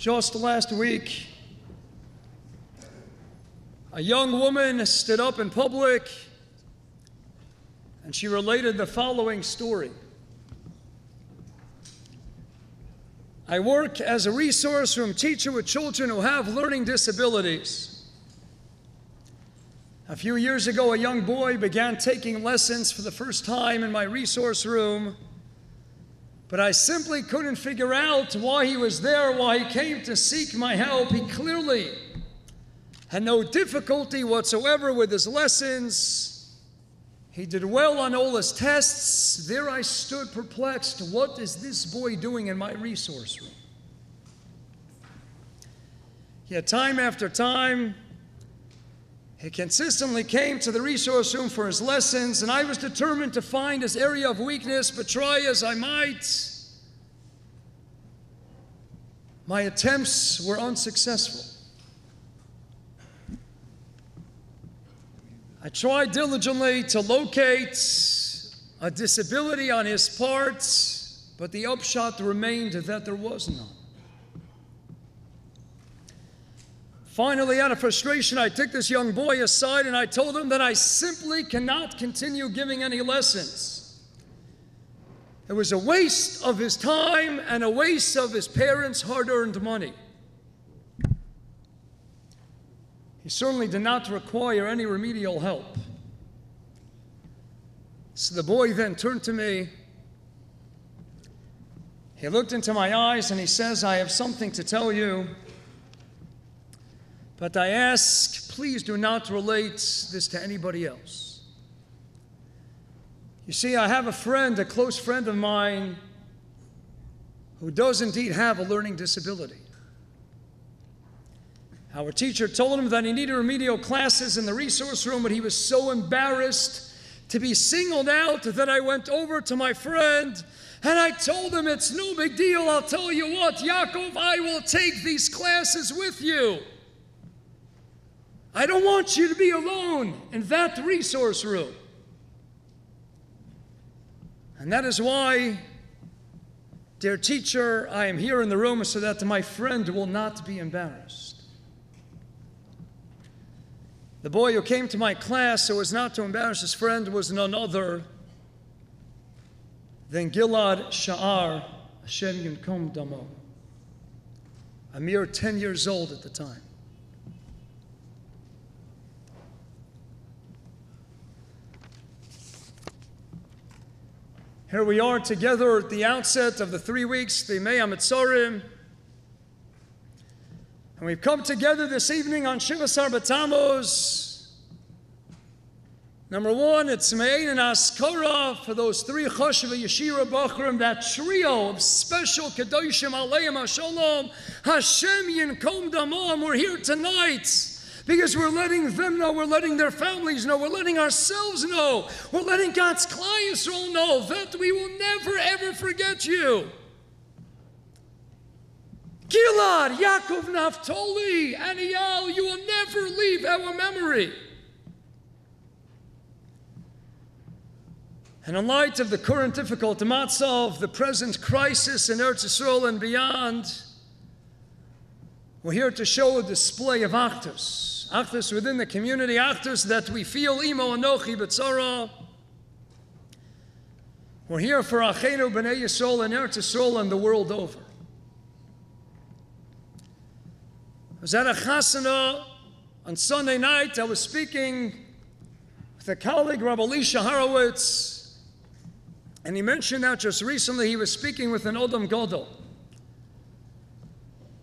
Just last week, a young woman stood up in public and she related the following story. I work as a resource room teacher with children who have learning disabilities. A few years ago, a young boy began taking lessons for the first time in my resource room, but I simply couldn't figure out why he was there, why he came to seek my help. He clearly had no difficulty whatsoever with his lessons. He did well on all his tests. There I stood perplexed. What is this boy doing in my resource room? Yet time after time, he consistently came to the resource room for his lessons, and I was determined to find his area of weakness, but try as I might, my attempts were unsuccessful. I tried diligently to locate a disability on his part, but the upshot remained that there was none. Finally, out of frustration, I took this young boy aside and I told him that I simply cannot continue giving any lessons. It was a waste of his time and a waste of his parents' hard-earned money. He certainly did not require any remedial help. So the boy then turned to me. He looked into my eyes and he says, I have something to tell you. But I ask, please do not relate this to anybody else. You see, I have a friend, a close friend of mine, who does indeed have a learning disability. Our teacher told him that he needed remedial classes in the resource room, but he was so embarrassed to be singled out that I went over to my friend and I told him, it's no big deal. I'll tell you what, Yaakov, I will take these classes with you. I don't want you to be alone in that resource room. And that is why, dear teacher, I am here in the room so that my friend will not be embarrassed. The boy who came to my class so as not to embarrass his friend was none other than Gilad Shaer, Hashem Yinkom Damo, a mere 10 years old at the time. Here we are together at the outset of the 3 weeks, the Mei HaMetzorim. And we've come together this evening on Shiva Asar Tamuz. Number one, it's Me'ein Askara for those 3 Choshev Yeshiva Bachrim, that trio of special Kedoshim Aleim HaShalom, Hashem Yinkom Damam. We're here tonight because we're letting them know, we're letting their families know, we're letting ourselves know, we're letting God's Klal Yisrael know that we will never ever forget you. Gilad, Yaakov, Naphtali, and Eyal, you will never leave our memory. And in light of the current difficult matzav, the present crisis in Eretz Yisrael and beyond, we're here to show a display of Achdus. Achdus within the community, Achdus that we feel Imo Anochi B'tzara. We're here for Achenu B'nai Yisrael and Eretz Yisrael and the world over. I was at a chasana on Sunday night. I was speaking with a colleague, Rabbi Elisha Horowitz, and he mentioned that just recently he was speaking with an Odom Gadol.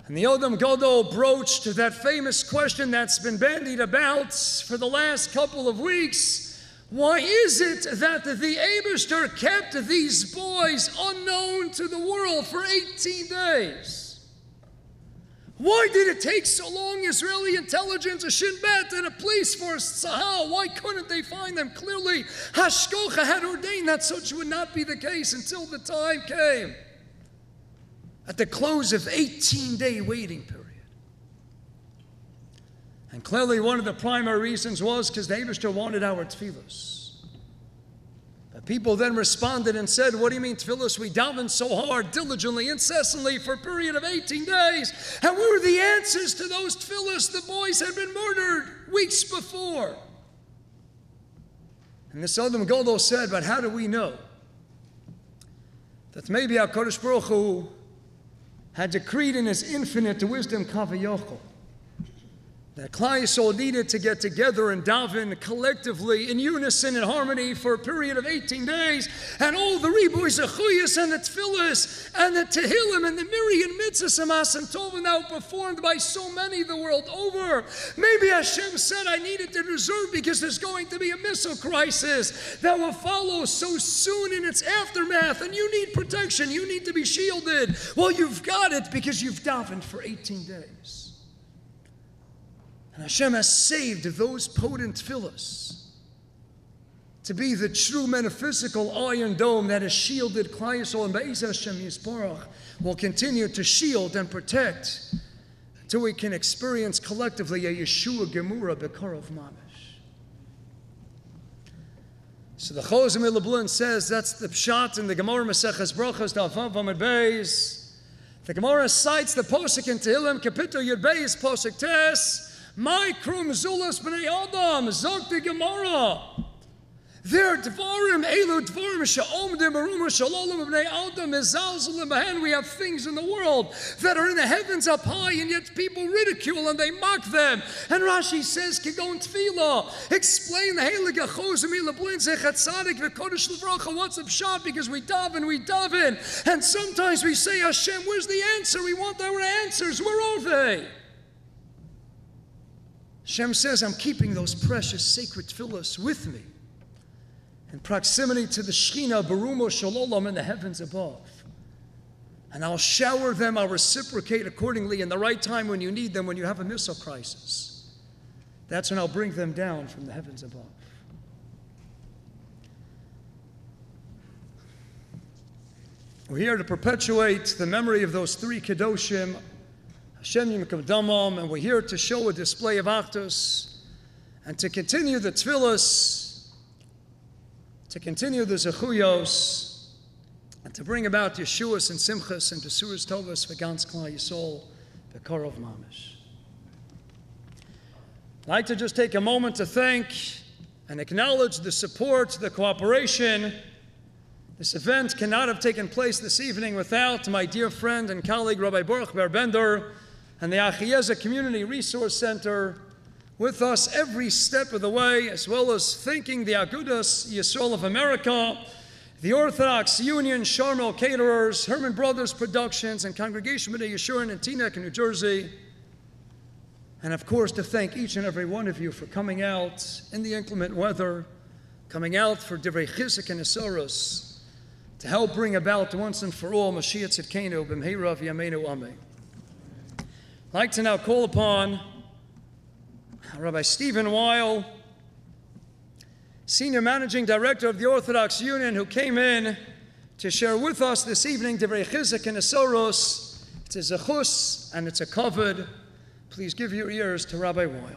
And the Odom Gadol broached that famous question that's been bandied about for the last couple of weeks. Why is it that the Eibishter kept these boys unknown to the world for 18 days? Why did it take so long? Israeli intelligence, a Shin Bet, and a police force, Tzahal, why couldn't they find them? Clearly, Hashkocha had ordained that such would not be the case until the time came. At the close of 18-day waiting period. And clearly one of the primary reasons was because the Eibishter wanted our tefillos. People then responded and said, what do you mean, tefillos? We daven so hard, diligently, incessantly for a period of 18 days. And where were the answers to those tefillos? The boys had been murdered weeks before. And this Adam Gadol said, but how do we know that maybe HaKadosh Baruch Hu had decreed in his infinite wisdom, Kavayachol, that Klal Yisrael needed to get together and daven collectively in unison and harmony for a period of 18 days, and all the riboy zechuyos and the tefillos and the tehillim and the myriad mitzvahs and masim tovim that were performed by so many the world over. Maybe Hashem said I needed to reserve because there's going to be a missile crisis that will follow so soon in its aftermath, and you need protection, you need to be shielded. Well, you've got it because you've davened for 18 days. And Hashem has saved those potent tefillos to be the true metaphysical iron dome that has shielded Klal Yisrael, and Be'ez Hashem Yisborach will continue to shield and protect until we can experience collectively a Yeshua Gemura Bekarov Mamish. So the Chozim Ilablin says that's the pshat in the Gemara Maseches Brachos Davav Amud Beis. The Gemara cites the posuk in Tehillim Kapitel Yud Beis posuk Tes. My krum zulas b'nei Adam, zog the Gemara. There dvarim, elu dvarim, sha'omdim, aruma, shalolim, b'nei Adam, mezalzalim, b'hen. We have things in the world that are in the heavens up high, and yet people ridicule and they mock them. And Rashi says, Kigon Tefillah, explain the Heilig HaChozim Ilablin, Zechat Tzadik, v'kodesh l'vracha, what's the pshat? Because we daven. And sometimes we say, Hashem, where's the answer? We want our answers. Where are they? Hashem says, I'm keeping those precious sacred tefillos with me in proximity to the Shechina, Barumo Shalom, in the heavens above. And I'll shower them, I'll reciprocate accordingly in the right time when you need them, when you have a missile crisis. That's when I'll bring them down from the heavens above. We're here to perpetuate the memory of those three Kedoshim, Hashem Yimkom Damam, and we're here to show a display of Achdus and to continue the tefillos, to continue the zechuyos, and to bring about Yeshuas and Simchas and Besuras Tovas for Gans Klal Yisrael, Bekarov Mamish. I'd like to just take a moment to thank and acknowledge the support, the cooperation. This event cannot have taken place this evening without my dear friend and colleague Rabbi Baruch Ber Bender and the Achiezer Community Resource Center with us every step of the way, as well as thanking the Agudath Yisroel of America, the Orthodox Union, Sharmel Caterers, Herman Brothers Productions, and Congregation B'nai Yeshurun in Teaneck, New Jersey. And of course, to thank each and every one of you for coming out in the inclement weather, coming out for Divrei Chizuk and Asaros, to help bring about once and for all Mashiach Tzidkenu B'mheira V'yameinu Amen. I'd like to now call upon Rabbi Stephen Weil, Senior Managing Director of the Orthodox Union, who came in to share with us this evening Divrei Chizuk and Asaros. It's a zechus and it's a kavod. Please give your ears to Rabbi Weil.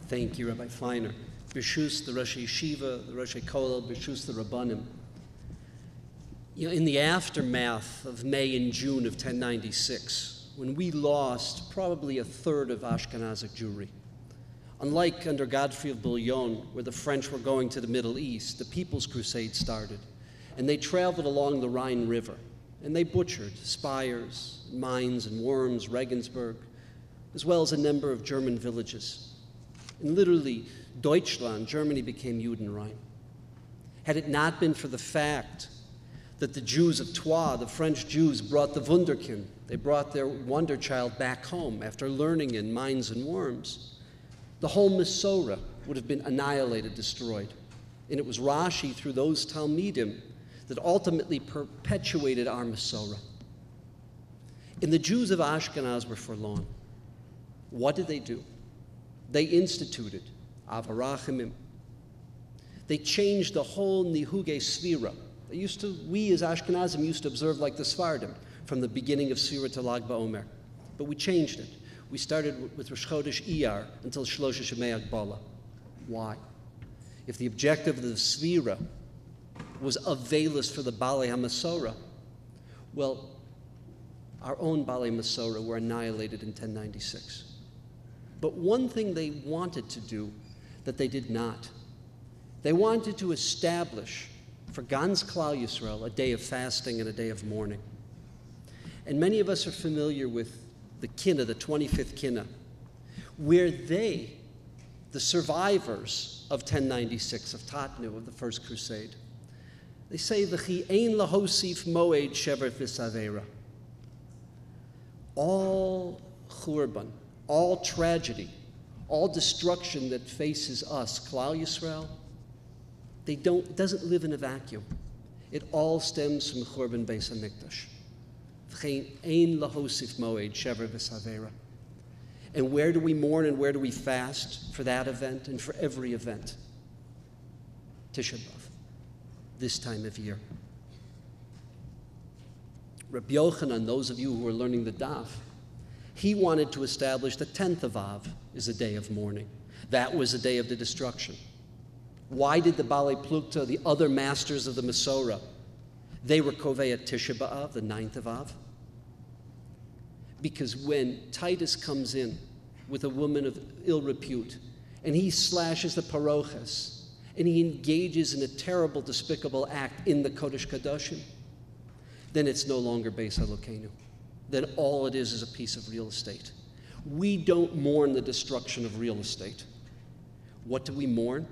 Thank you, Rabbi Feiner. B'shus the Rosh HaYeshiva, the Rosh HaKolel, b'shus the Rabbanim. You know, in the aftermath of May and June of 1096, when we lost probably a third of Ashkenazic Jewry, unlike under Godfrey of Bouillon, where the French were going to the Middle East, the People's Crusade started, and they traveled along the Rhine River, and they butchered Spires, Mainz and Worms, Regensburg, as well as a number of German villages. And literally, Deutschland, Germany, became Judenrein. Had it not been for the fact that the Jews of Troyes, the French Jews, brought the Wunderkind, they brought their wonder child back home after learning in Mainz and Worms, the whole Masorah would have been annihilated, destroyed. And it was Rashi, through those Talmidim, that ultimately perpetuated our Masorah. And the Jews of Ashkenaz were forlorn. What did they do? They instituted Avarachimim. They changed the whole Nihuge Svira. We as Ashkenazim used to observe like the Sfardim from the beginning of Svira to Lag BaOmer. But we changed it. We started with Rosh Chodesh Iyar until Shlosha Shemei Agbala. Why? If the objective of the Svira was availus for the Balei HaMasorah, well, our own Balei Masorah were annihilated in 1096. But one thing they wanted to do that they did not, they wanted to establish for Gans Klal Yisrael a day of fasting and a day of mourning. And many of us are familiar with the Kinnah, the 25th Kinnah, where they, the survivors of 1096, of Tatnu, of the First Crusade, they say, V'chi ein lahosif moed shever v'savera. All churban, all tragedy, all destruction that faces us, Klal Yisrael, it doesn't live in a vacuum. It all stems from Churban Beis HaMikdash. V'chein ein lahosif moed shever v'savera. And where do we mourn and where do we fast for that event and for every event? Tisha B'Av, this time of year. Rabbi Yochanan, those of you who are learning the Daf, he wanted to establish the 10th of Av is a day of mourning. That was a day of the destruction. Why did the Balei Plukta, the other masters of the Masorah, they were Kovei at Tisha B'Av, the 9th of Av? Because when Titus comes in with a woman of ill repute, and he slashes the paroches, and he engages in a terrible, despicable act in the Kodesh Kadoshim, then it's no longer Beis Elokeinu. Then all it is a piece of real estate. We don't mourn the destruction of real estate. What do we mourn?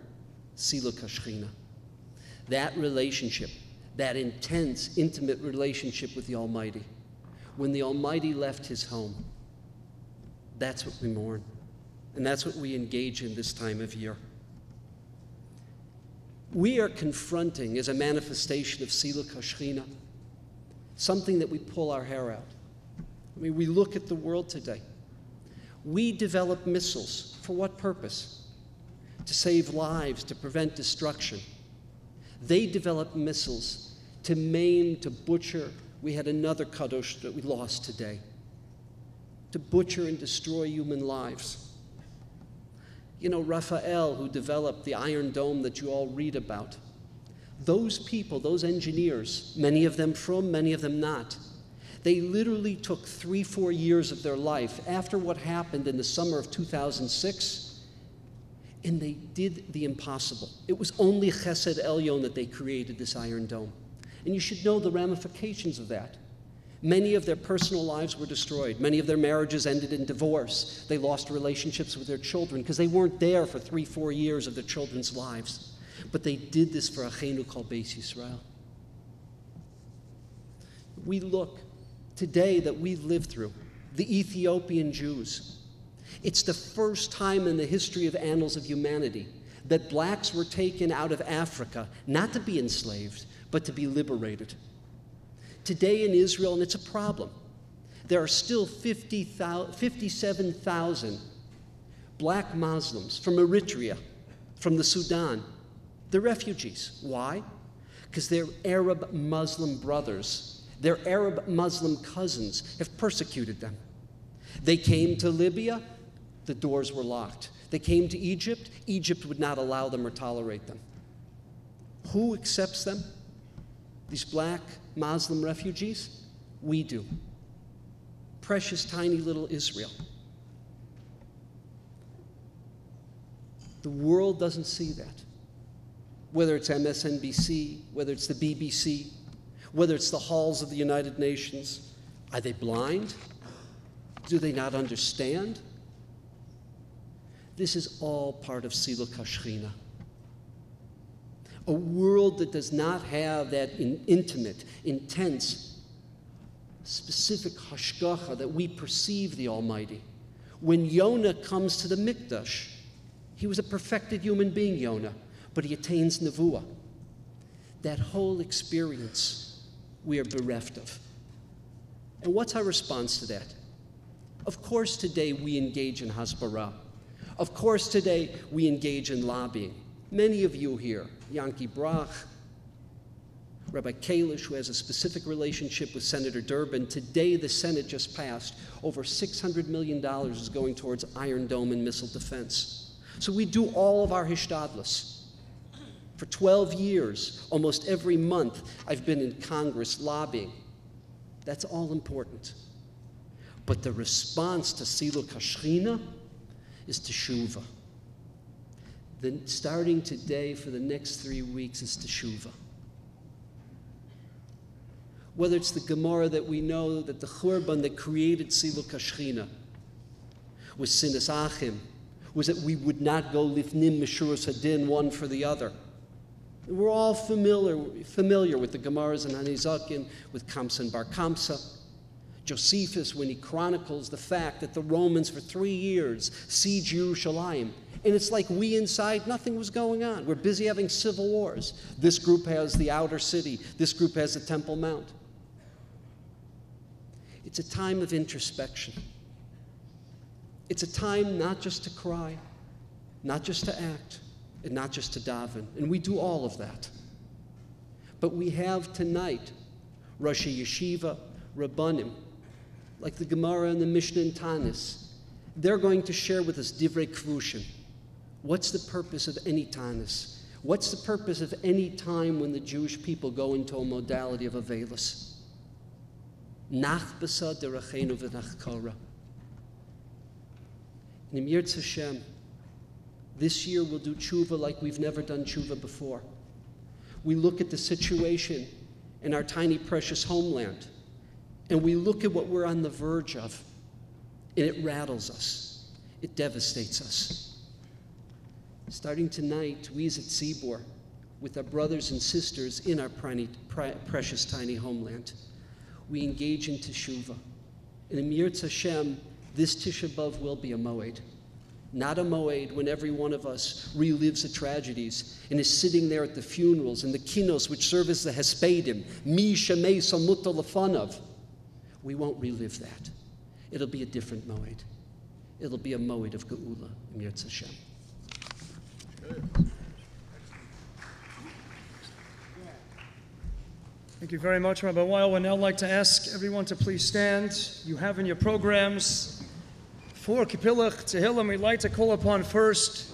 Siluk HaShechina. That relationship, that intense, intimate relationship with the Almighty. When the Almighty left his home, that's what we mourn. And that's what we engage in this time of year. We are confronting, as a manifestation of Siluk HaShechina, something that we pull our hair out. I mean, we look at the world today. We develop missiles. For what purpose? To save lives, to prevent destruction. They develop missiles to maim, to butcher. We had another kadosh that we lost today. To butcher and destroy human lives. You know, Raphael, who developed the Iron Dome that you all read about, those people, those engineers, many of them from, many of them not, they literally took 3-4 years of their life after what happened in the summer of 2006, and they did the impossible. It was only Chesed Elyon that they created this Iron Dome. And you should know the ramifications of that. Many of their personal lives were destroyed. Many of their marriages ended in divorce. They lost relationships with their children because they weren't there for 3-4 years of their children's lives. But they did this for Achenu Kol Beis Yisrael. We look today that we've lived through, the Ethiopian Jews. It's the first time in the history of annals of humanity that blacks were taken out of Africa, not to be enslaved, but to be liberated. Today in Israel, and it's a problem, there are still 57,000 black Muslims from Eritrea, from the Sudan. They're refugees. Why? Because their Arab Muslim brothers, their Arab Muslim cousins have persecuted them. They came to Libya, the doors were locked. They came to Egypt, Egypt would not allow them or tolerate them. Who accepts them? These black Muslim refugees? We do. Precious, tiny little Israel. The world doesn't see that. Whether it's MSNBC, whether it's the BBC, whether it's the halls of the United Nations, are they blind? Do they not understand? This is all part of Siluk HaShechina. A world that does not have that intimate, intense, specific hashgacha that we perceive the Almighty. When Yonah comes to the Mikdash, he was a perfected human being, Yonah, but he attains nevuah. That whole experience we are bereft of. And what's our response to that? Of course today we engage in hasbara. Of course today we engage in lobbying. Many of you here, Yanki Brach, Rabbi Kalish, who has a specific relationship with Senator Durbin. Today, the Senate just passed over $600 million is going towards Iron Dome and missile defense. So we do all of our hishtadlus. For 12 years, almost every month, I've been in Congress lobbying. That's all important. But the response to Siluk HaShechina is teshuvah. Then starting today for the next 3 weeks is teshuvah. Whether it's the Gemara that we know that the Churban that created Siluk HaShechina was Sinas Achim, was that we would not go lifnim mishuras hadin one for the other. We're all familiar with the Gemaras and Hanizakin, with Kamsa Bar Kamsa. Josephus, when he chronicles the fact that the Romans for 3 years siege Yerushalayim, and it's like we inside, nothing was going on. We're busy having civil wars. This group has the outer city. This group has the Temple Mount. It's a time of introspection. It's a time not just to cry, not just to act, and not just to daven. And we do all of that. But we have tonight Rosh Yeshiva, Rabbanim, like the Gemara and the Mishnah and Tanis. They're going to share with us Divrei Kvushim. What's the purpose of any Tanis? What's the purpose of any time when the Jewish people go into a modality of Avelis? Nach b'sa derachenu v'nach kara. And in Yirtz Hashem, this year we'll do tshuva like we've never done tshuva before. We look at the situation in our tiny, precious homeland, and we look at what we're on the verge of, and it rattles us. It devastates us. Starting tonight, we as at Tzibor, with our brothers and sisters in our precious, tiny homeland, we engage in teshuvah. And in Yirtz Hashem, this Tisha B'Av will be a moed. Not a moed when every one of us relives the tragedies and is sitting there at the funerals and the Kinnus, which serve as the hespedim, mi shemei samutta lefanav. We won't relive that. It'll be a different moed. It'll be a moed of Geula in Yirtz Hashem. Thank you very much, Rabbi Weil. We'd now like to ask everyone to please stand. You have in your programs 4 Kipilach Tehillim. We'd like to call upon first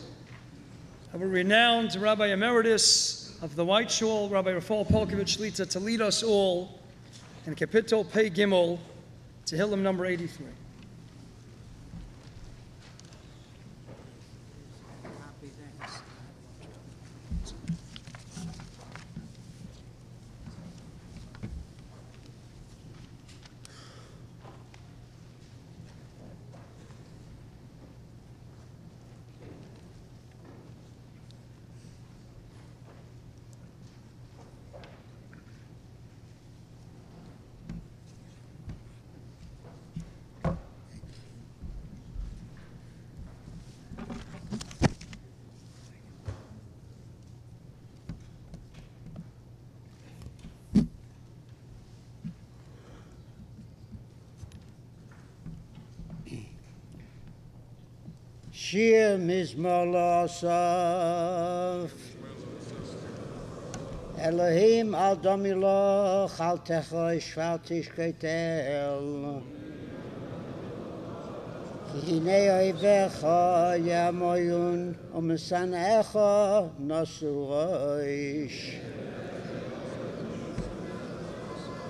our renowned Rabbi Emeritus of the White Shul, Rabbi Rafal Polkovich Shlita, to lead us all in Kapitel Pei Gimel, Tehillim number 83. Shir mizmor losov Elohim al domiloch al techo shvaltish keitel Ki hinei oivecha yamoyun umesanecha nosu roish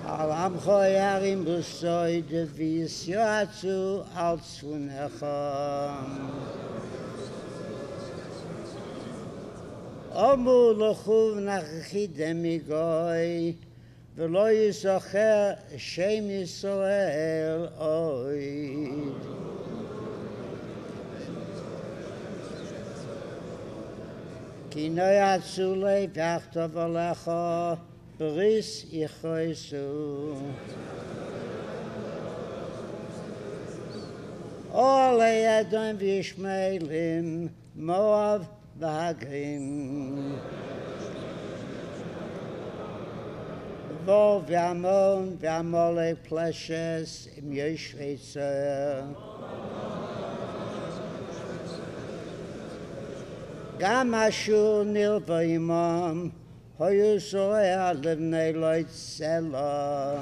Al amcho yarim busoid v'yisyoatzu al tzvunecha Omu l'chuv nachidem migoy v'lo yizocher Shem Yisroel oid Ki no yatzu lei v'achtov alecha Bris ichoisu Ole Edom v'Yishmaelim Moav v'Hagrim Vo v'Amon v'Amolek Pleshes Im Yishvetzer Gam Ashur nilva imam hoyu soya livnei loit selam.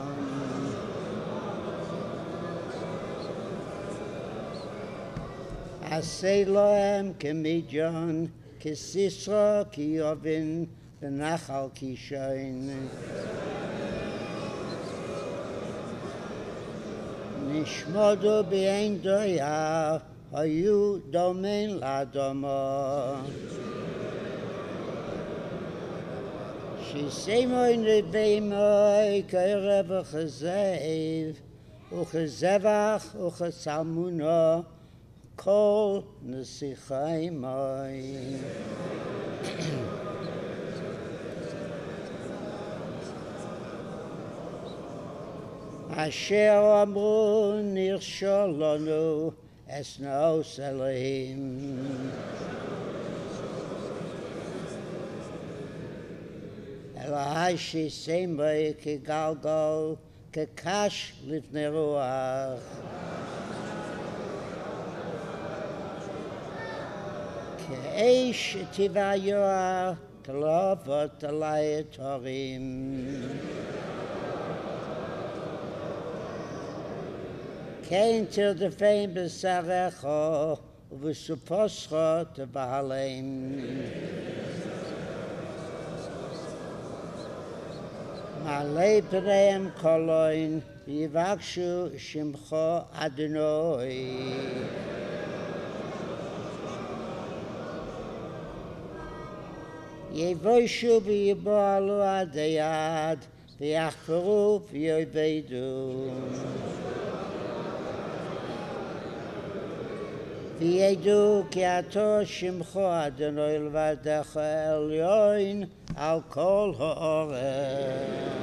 Asay lohem kemijon, kisisra ki yovin, v'nachal ki shoin. Nishmodu b'ein doya, hayu domen l'adama. Shisemoy nebeimoy k'erev u'chazev, u'chazevach u'chazalmuna, kol nesichaimoy. Asher amru nirshol lanu esnos Elohim. Elahai shisemoy kegalgal kekash livnei ruach. Ke'esh tivayoah k'lovot alay torim. Kein til de fein besarecho u'v'suposcho tevahaleim. Malei pereim koloin v'yivakshu shimcho Adonai. Yevoishu v'yiboalu adayad v'yachperu v'yovedu. V'yedu ki ato shimcho Adonai l'vadecha elyoin al kol ha'orech.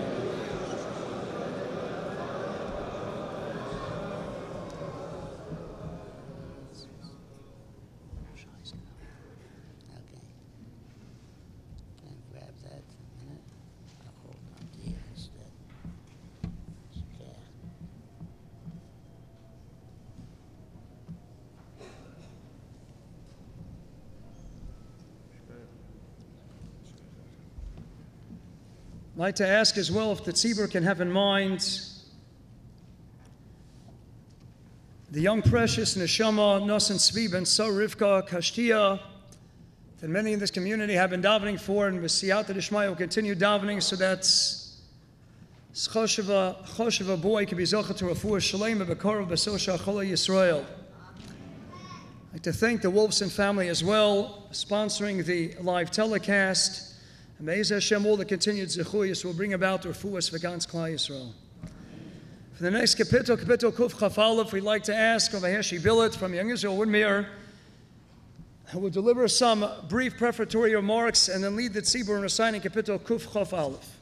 I'd like to ask as well if the tzibur can have in mind the young precious neshama Nosen Zwiebel, so Rivka Kashtia, that many in this community have been davening for, and B'siyata D'Shmaya will continue davening so that Choshev boy can be zocha to refuah shalem b'korov b'sosha chola Yisroel. I'd like to thank the Wolfson family as well, sponsoring the live telecast. And Be'ez Hashem, all the continued zechuyos will bring about refuahs v'gans klal Yisrael. For the next kapitel Kuf Chaf Aleph, we'd like to ask of HaYeshiva from Young Israel Woodmere, who will deliver some brief prefatory remarks and then lead the tzibur in reciting kapitel Kuf Chaf Aleph.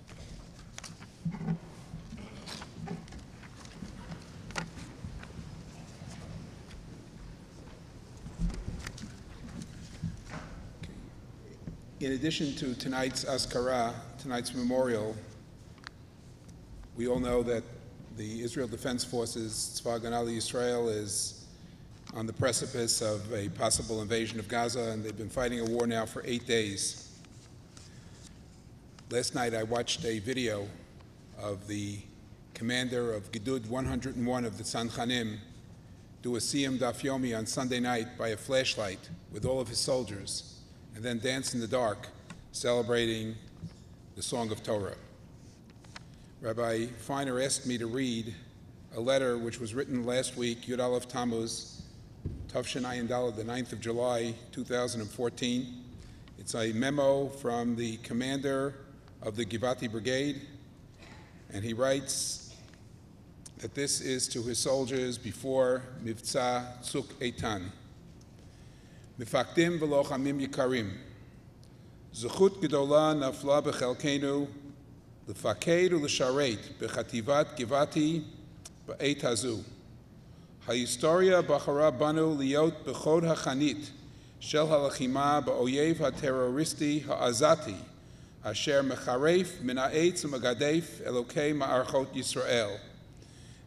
In addition to tonight's Askara, tonight's memorial, we all know that the Israel Defense Forces, Tzva Agana Yisrael, is on the precipice of a possible invasion of Gaza, and they've been fighting a war now for 8 days. Last night I watched a video of the commander of Gidud 101 of the Tzanchanim do a Siyam Daf Yomi on Sunday night by a flashlight with all of his soldiers, and then dance in the dark, celebrating the Song of Torah. Rabbi Feiner asked me to read a letter which was written last week, Yud Aleph Tamuz, Tavshin Ayin Daled, the 9th of July, 2014. It's a memo from the commander of the Givati Brigade, and he writes that this is to his soldiers before Mivtza Tzuk Eytan. Mifakdim v'lochamim yikarim, zechut gedola nafla b'chelkenu, l'faked u'l'sharet b'chativat givati b'eit hazu. Hahistoria b'chara banu liot b'chod hachanit shel halachima b'oyev ha-terroristi ha'azati, asher mecharef min ha'etz u'magadef elokei ma'archot Yisroel.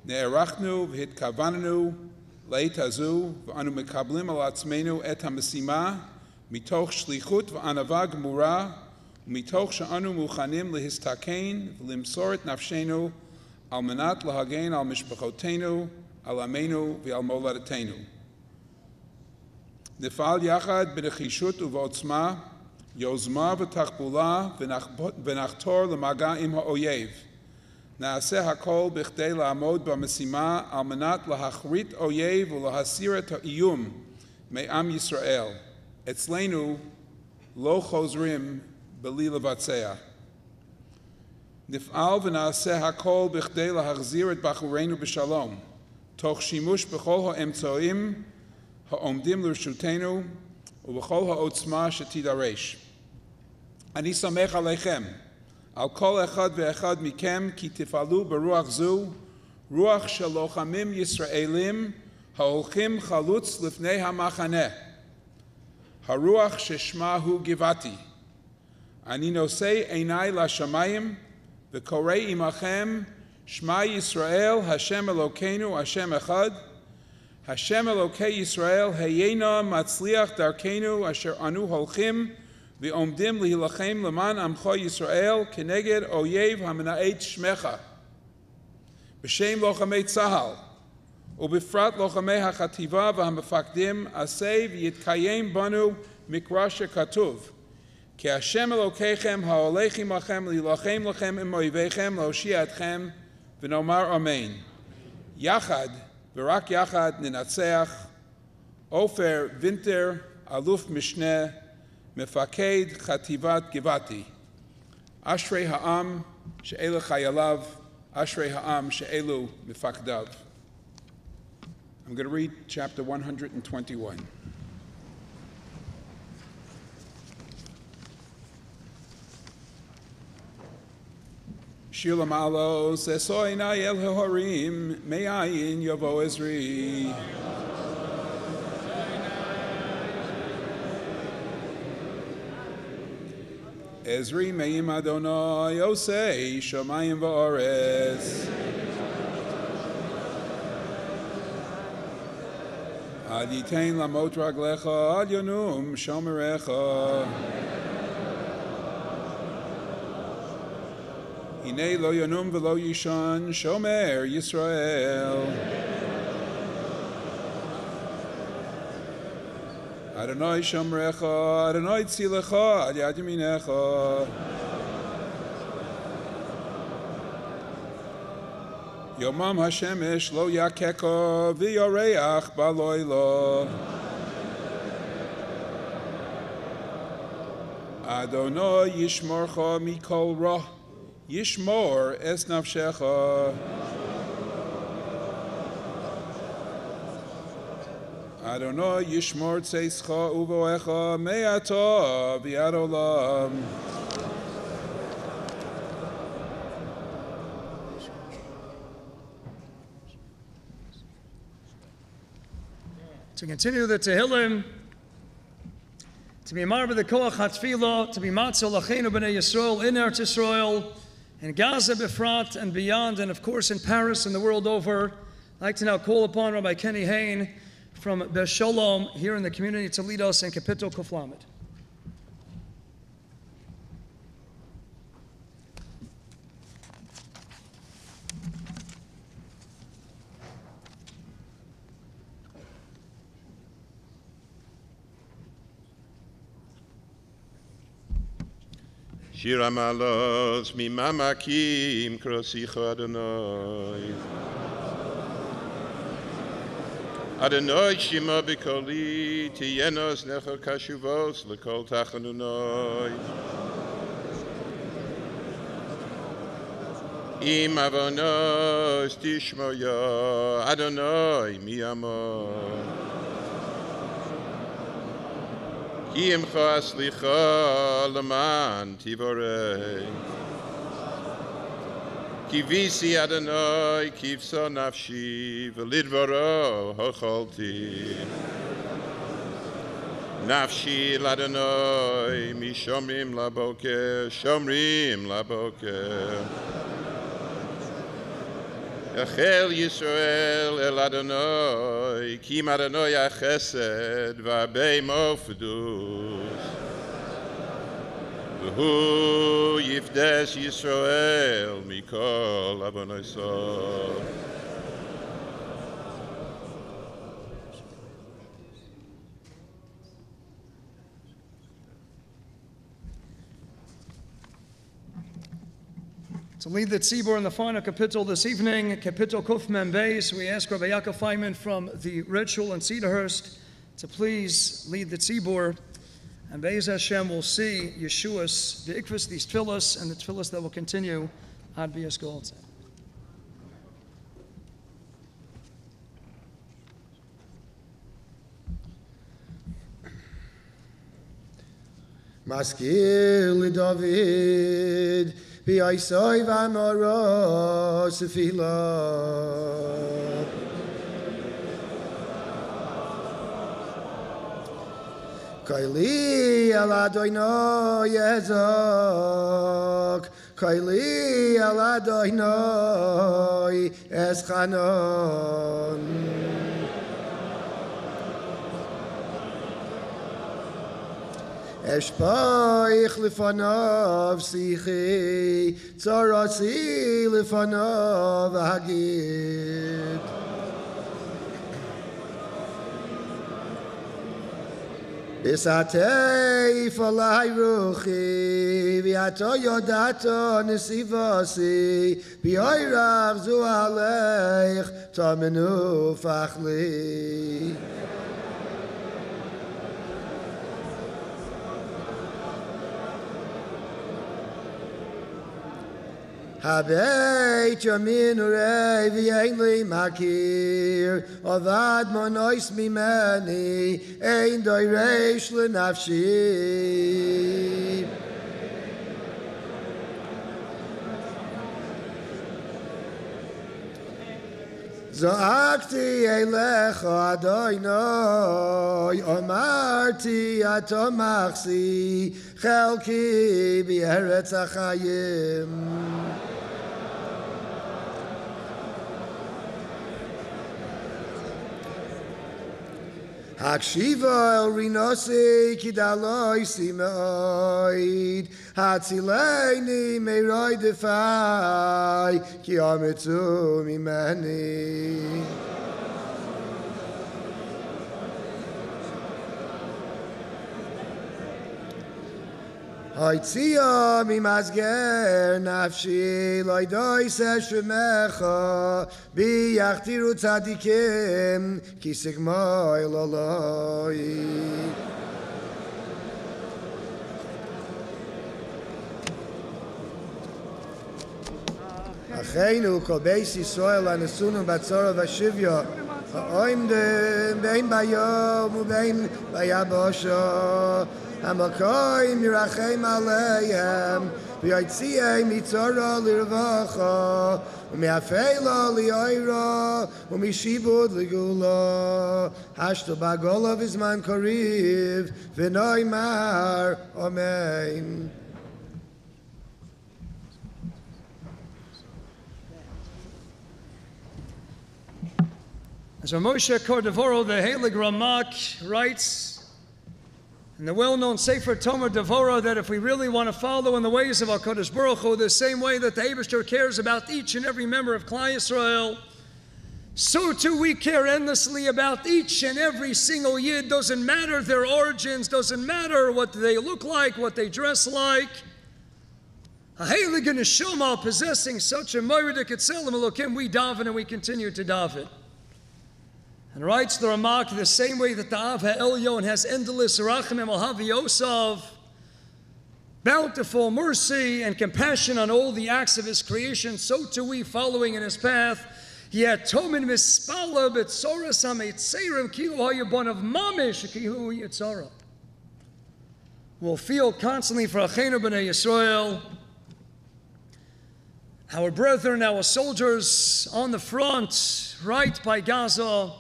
Ne'erachnu v'hitkavanenu leit hazu v'anu mekablim al atzmenu et hamesima mitoch shlichut v'anava gemura ומתוך שאנו מוכנים להסתכן ולמסור את נפשנו על מנת להגן על משפחותינו, על עמנו ועל מולדתנו. נפעל יחד בנחישות ובעוצמה, יוזמה ותחבולה, ונחתור למגע עם האויב. נעשה הכל בכדי לעמוד במשימה על מנת להכרית אויב ולהסיר את האיום מעם ישראל. אצלנו לא חוזרים בלי לבצע. נפעל ונעשה הכל בכדי להחזיר את בחורינו בשלום, תוך שימוש בכל האמצעים העומדים לרשותנו ובכל העוצמה שתידרש. אני סומך עליכם, על כל אחד ואחד מכם, כי תפעלו ברוח זו, רוח של לוחמים ישראלים ההולכים חלוץ לפני המחנה. הרוח ששמה הוא גבעתי. אני נושא עיניי לשמיים וקורא עמכם שמע ישראל, השם אלוקינו, השם אחד. השם אלוקי ישראל, היה נא מצליח דרכנו אשר אנו הולכים ועומדים להילחם למען עמך ישראל כנגד אויב המנאץ שמך. בשם לוחמי צה"ל, ובפרט לוחמי החטיבה והמפקדים, עשה ויתקיים בנו מקרא שכתוב, כי השם אלוקיכם ההולך עמכם להילחם לכם עם אויביכם להושיע אתכם, ונאמר אמן. יחד ורק יחד ננצח. עופר וינטר, אלוף משנה, מפקד חטיבת גבעתי. אשרי העם שאלה חייליו, אשרי העם שאלו מפקדיו. I'm going to read chapter 121. שיר למעלות, אשא עיני אל ההורים, מאין יבוא עזרי. עזרי מעם אדוני, עושה שמיים וארץ. עד ייתן למות רגליך, עד ינום שומריך. הנה לא ינום ולא יישן, שומר ישראל. אדוני שומרך, אדוני צילך, על יד ימינך. יומם השמש לא יככה, ויורח בלילה. אדוני ישמורך מכל רע, ישמור את נפשך. אדוני ישמור צאתך ובואך מעתה ועד עולם. To continue the Tehillim, to be marba the koach hatfilah, to be matzah lachenu b'nei Yisroel in Eretz Yisroel, in Gaza befrat and beyond, and of course in Paris and the world over. I'd like to now call upon Rabbi Kenny Hain from Beis Shalom here in the community to lead us in Kapitel Kuf Lamed. Shir HaMa'alot Mimamakim Krosicha Adonai. Adonai Shema B'Koli Tiyenos Necho Kashuvos L'Kol Tachanunoi. Im Avonos Tishmoya Adonai Miyamo. Ki Imcha Aslicha L'man Tivorei. Ki visi Adonai kivsa nafshi v'lidvaro hocholti. Nafshi l'Adonai mishomrim laboker, shomrim laboker. Echel Yisroel el Adonai, kim Adonai achesed v'abei mofdus. V'hu yifdesh Yisroel mikol avonosov. To lead the tzibur in the final kapitel this evening, kapitel Kuf Mem Beis, we ask Rabbi Yaakov Feiner from the Red Shul in Cedarhurst to please lead the tzibur. And Be'ez Hashem will see Yeshua's, the ikvus, these tefillas, and the tefillas that will continue ad B'yas Gold. Maskil li Dovid, B'yaisoy v'amoro sefila. Kaili al Adonai ezok, Kaili al Adonai eschanon. Eshpaich lefanav sichi, tzarasi lefanav hagid. Bisatei falai ruchi, viato yodato nesivasi, bioirach zu aleich, tamenu fachli. Habeit yamin urei v'yein li makir, avad monois mimeni, ein doiresh l'nafshi. Za'akti elecha Adonai, omarti ato machsi, chelki b'Eretz HaChaim. Hakshiva el rinosi kidaloi simeoid, hatzileini meiroi defai, ki ametzu mimeni. Haitzia mimazger nafshi loidoi seshmecha bi yachtiru tzadikim ki sigma elaloi. Acheinu kol beis Yisroel anesunum batzora v'shivya ha'oimdim bein bayom ubein bayabosha. Hamakoim yirachem aleim, v'yotziei mitzora lirvacha, u'me'afeila li'oira, u'mishibud ligula, hashto ba'gola v'zman koriv, v'noimar, amen. As Moshe Cordovoro, the Heilig Ramak, writes in the well-known Sefer Tomer Devorah, that if we really want to follow in the ways of HaKadosh Baruch Hu, the same way that the Eibishter cares about each and every member of Klal Yisrael, so too we care endlessly about each and every single Yid. Doesn't matter their origins, doesn't matter what they look like, what they dress like. A Heilig Neshama possessing such a Moedik Etzelim Elokim, we daven and we continue to daven. And writes the Ramak, the same way that the Av HaElyon has endless rachamim al Yosav, bountiful mercy and compassion on all the acts of his creation, so too we, following in his path, Yatomin mispala b'tzora sameitzerim kilu hayabon of mamish kilu yitzara. We'll feel constantly for Achenu b'nei Yisroel, our brethren, our soldiers on the front, right by Gaza,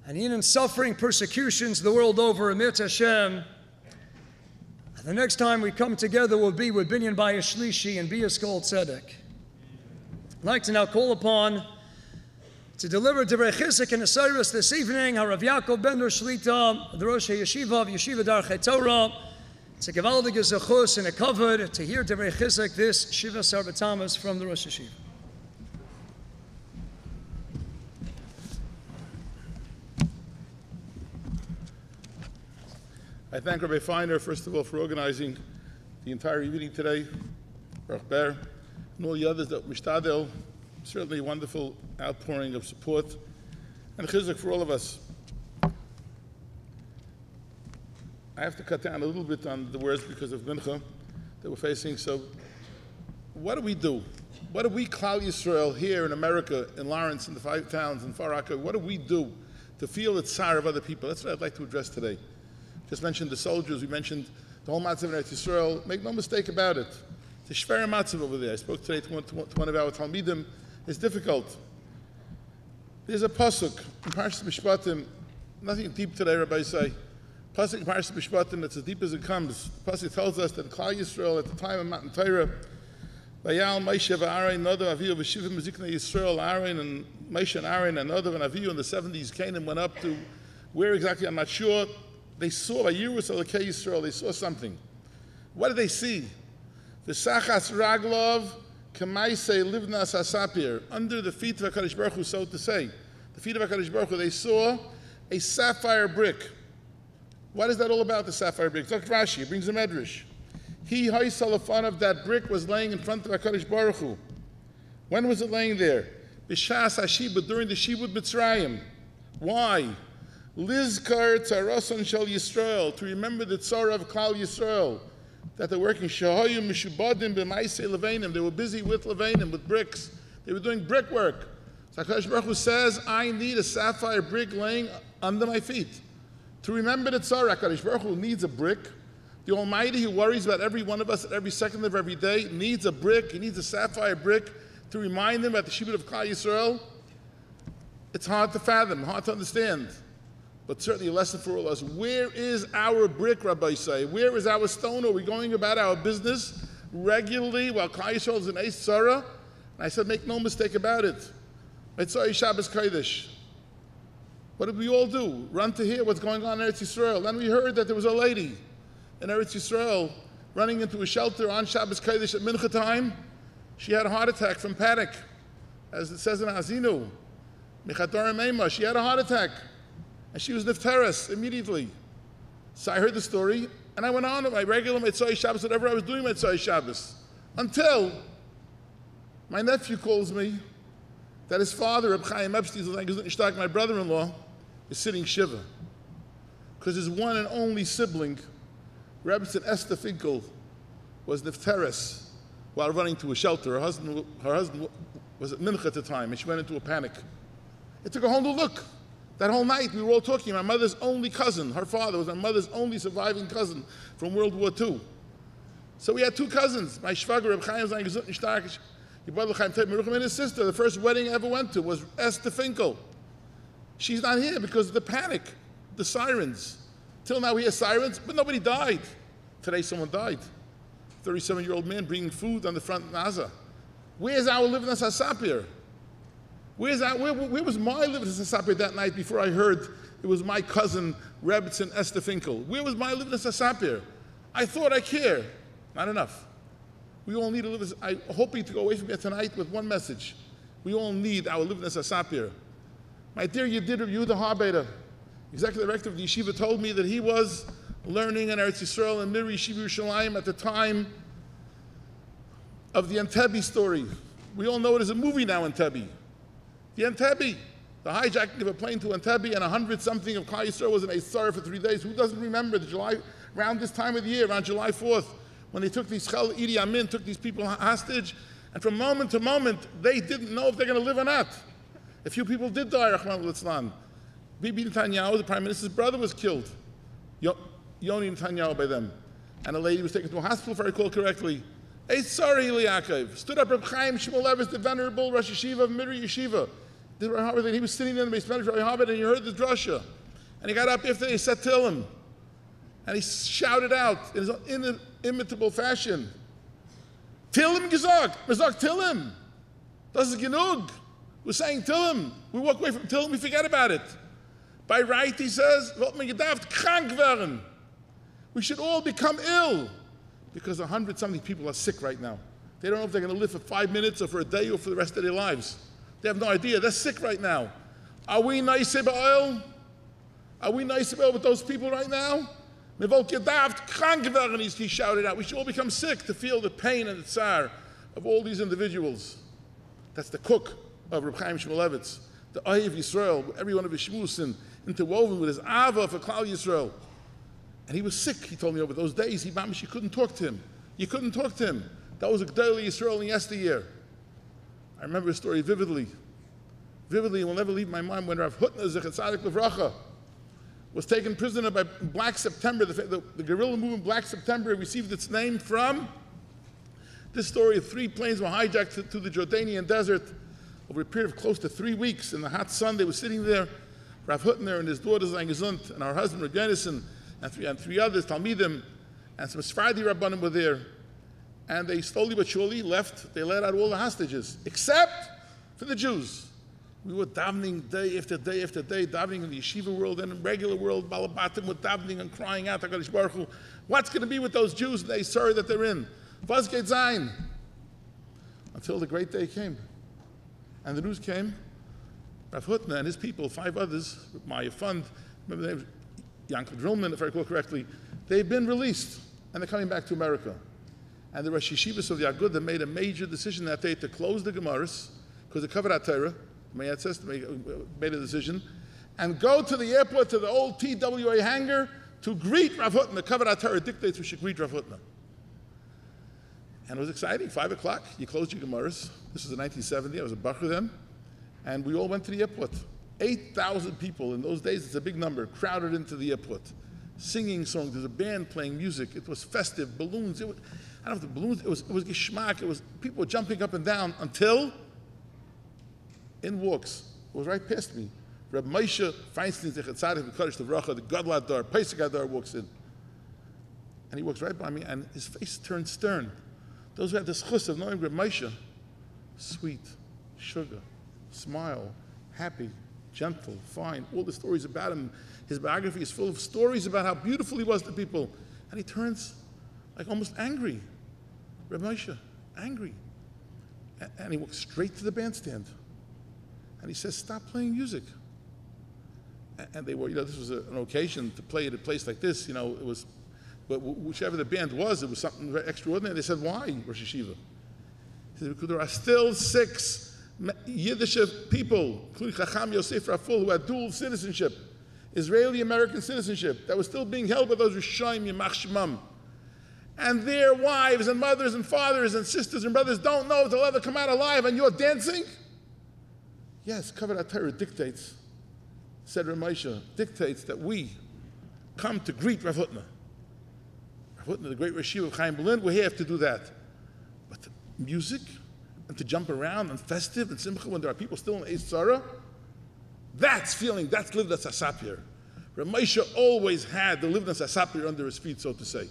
and even suffering persecutions the world over, amidst Hashem. The next time we come together will be with Binyan Bayis Shlishi and B'yas Kol Tzedek. I'd like to now call upon to deliver Divrei Chizuk and Osiris this evening, Harav Yaakov Ben Shlita, the Rosh HaYeshiva of Yeshiva Darchei Torah, It's a gewaldige zechus and a kavod to hear Divrei Chizuk this Shiva Asar Tamuz from the Rosh HaYeshiva. I thank Rabbi Feiner, first of all, for organizing the entire evening today, Rabbi, and all the others that mishtadel. Certainly a wonderful outpouring of support and chizuk for all of us. I have to cut down a little bit on the words because of mincha that we're facing. So what do we do? What do we, Klal Yisrael, here in America, in Lawrence, in the 5 towns, in Far Rockaway, what do we do to feel the tsar of other people? That's what I'd like to address today. Just mentioned the soldiers, we mentioned the whole matzav in Eretz Yisrael. Make no mistake about it. It's a shver matzav over there. I spoke today to one of our Talmidim. It's difficult. There's a pasuk in Parshas Mishpatim, nothing deep today, Rabbi say. Pasuk in Parshas Mishpatim, it's as deep as it comes. The pasuk tells us that Klal Yisrael at the time of Matan Torah, Vayal Moshe v'Aaron Nadav Avihu v'Shivim Miziknei Yisrael, Aaron and Moshe and Aaron and Nadav and Avihu in the 70s. Canaan went up to where exactly? I'm not sure. They saw Vayirus Elokei Yisrael. They saw something. What did they see? V'Sachas Raglov Kamaisei Livnas Hasapir, under the feet of HaKadosh Baruch Hu, so to say. The feet of HaKadosh Baruch Hu, they saw a sapphire brick. What is that all about, the sapphire brick? Dr. Rashi, it brings a medrash. He, Haisalafan of that brick, was laying in front of HaKadosh Baruch Hu. When was it laying there? B'shas HaShiba, during the Shibud Mitzrayim. Why? Lizkar Tzarason Shel Yisrael, to remember the tzara of Klal Yisrael, that they're working. Shahayu Mishubadim b'maisei Levanim. They were busy with Levanim, with bricks. They were doing brickwork. So HaKadosh Baruch Hu says, I need a sapphire brick laying under my feet. To remember the tzara, HaKadosh Baruch Hu needs a brick. The Almighty, who worries about every one of us at every second of every day, needs a brick. He needs a sapphire brick to remind him about the Shibud of Klal Yisrael. It's hard to fathom, hard to understand. But certainly a lesson for all of us. Where is our brick, Rabbi say? Where is our stone? Are we going about our business regularly while Klal Yisrael is in Eis Tzara? And I said, make no mistake about it. Mitzvah Shabbos Kodesh. What did we all do? Run to hear what's going on in Eretz Yisrael. Then we heard that there was a lady in Eretz Yisrael running into a shelter on Shabbos Kodesh at Mincha time. She had a heart attack from panic, as it says in Azinu. Michator Meima. She had a heart attack. And she was nifteres immediately. So I heard the story, and I went on with my regular Mitzvah Shabbos, whatever I was doing Mitzvah Shabbos, until my nephew calls me that his father, Reb Chaim Epstein, my brother-in-law, is sitting Shiva. Because his one and only sibling, Rebbetzin Esther Finkel, was nifteres while running to a shelter. Her husband was at Mincha at the time, and she went into a panic. It took a whole new look. That whole night, we were all talking. My mother's only cousin, her father was my mother's only surviving cousin from World War II. So we had 2 cousins. My shvager, Reb Chaim, and his sister. The first wedding I ever went to was Esther Finkel. She's not here because of the panic, the sirens. Till now we hear sirens, but nobody died. Today someone died. 37-year-old man bringing food on the front in Gaza. Where's our Livnas HaSapir? Where was my Livnas HaSapir that night before I heard it was my cousin, Rebbetzin Esther Finkel? Where was my Livnas HaSapir? I thought I care. Not enough. We all need a Livnas. I'm hoping to go away from here tonight with one message. We all need our Livnas HaSapir. My dear Yehuda Harbeiter, executive director of the Yeshiva, told me that he was learning in Eretz Yisrael and Mir Yeshiva Yerushalayim at the time of the Entebbe story. We all know it as a movie now, Entebbe. The Entebbe, the hijacking of a plane to Entebbe, and 100-something of Klal Yisrael was in Eis Tzara for 3 days. Who doesn't remember around this time of the year, around July 4th, when they took these Idi Amin, took these people hostage, and from moment to moment, they didn't know if they're going to live or not. A few people did die, Rahman al-Islam. Bibi Netanyahu, the prime minister's brother, was killed. Yoni Netanyahu by them. And a lady was taken to a hospital, if I recall correctly. Eis Tzara Yaakov. Stood up Reb Chaim Shmuel Levis, the venerable Rosh Yeshiva of Mir Yeshiva. He was sitting there in the basement of Rabbi Harvard, and he heard the drasha. And he got up after they said Tillim. And he shouted out in his inimitable fashion, Tillim gesagt, gesagt Tillim. Das ist genug. We're saying Tillim. We walk away from Tillim, we forget about it. By right, he says, what man gedacht, krank werden. We should all become ill because 100-something people are sick right now. They don't know if they're going to live for 5 minutes or for a day or for the rest of their lives. They have no idea. They're sick right now. Are we nice about? Are we nice about with those people right now? He shouted out. We should all become sick to feel the pain and the tsar of all these individuals. That's the cook of Reb Chaim Shmulevitz, the Eye of Yisroel, every one of his shmus interwoven with his ava for Klal Yisrael. And he was sick, he told me, over those days. You couldn't talk to him. You couldn't talk to him. That was a G'dayli Yisrael in yesteryear. I remember his story vividly. Vividly, and will never leave my mind, when Rav Hutner, Zechat Tzadik Levracha, was taken prisoner by Black September, the guerrilla movement Black September received its name from this story of 3 planes were hijacked to the Jordanian desert over a period of close to 3 weeks. In the hot sun, they were sitting there, Rav Hutner and his daughter Zayn Gesund, and our husband Rav Yennison, and three others, Talmidim, and some Sephardi Rabbanim were there. And they slowly but surely left. They let out all the hostages, except for the Jews. We were davening day after day after day, davening in the yeshiva world and in the regular world. Balabatim were davening and crying out, HaKadosh Baruch Hu, what's going to be with those Jews and the Asar that they're in? Was geht sein? Until the great day came. And the news came, Rav Hutner and his people, 5 others, Maya Fund, remember their name, Yankel Drillman, if I recall correctly, they've been released and they're coming back to America. And the Rosh Yeshivas of the Agudath made a major decision that day to close the Gemaras, because the covered Torah, made a decision, and go to the airport, to the old TWA hangar, to greet Rav Hutner. The covered Torah dictates we should greet Rav Hutner. And it was exciting. 5 o'clock, you closed your Gemaras. This was in 1970. I was a bacher then. And we all went to the airport. 8,000 people. In those days, it's a big number, crowded into the airport. Singing songs. There's a band playing music. It was festive. Balloons. I don't know if the balloons, it was geschmack. It was, people were jumping up and down until in walks. It was right past me. Rabbi Moshe Feinstein, the Gadol Adar, Pesach Adar walks in. And he walks right by me, and his face turned stern. Those who had the schus of knowing Rabbi Moshe, sweet, sugar, smile, happy, gentle, fine, all the stories about him. His biography is full of stories about how beautiful he was to people. And he turns like almost angry. Rabbi Moshe, angry. And he walks straight to the bandstand. And he says, stop playing music. And they were, this was an occasion to play at a place like this, it was, but whichever the band was, it was something very extraordinary. They said, why, Rosh Yeshiva? He said, because there are still 6 Yiddish people, including Chacham Yosef Raful, who had dual citizenship, Israeli-American citizenship, that was still being held by those Rishonim Yimach Shemam. And their wives and mothers and fathers and sisters and brothers don't know if they'll ever come out alive, and you're dancing? Yes, Kavod Torah dictates, said Rav Moshe, dictates that we come to greet Rav Hutner. Rav Hutner, the great Yeshiva of Chaim Berlin, we're here to do that. But the music, and to jump around and festive and simcha when there are people still in Eis Tzara, that's living the Sasapir. Rav Moshe always had the living Sasapir under his feet, so to say.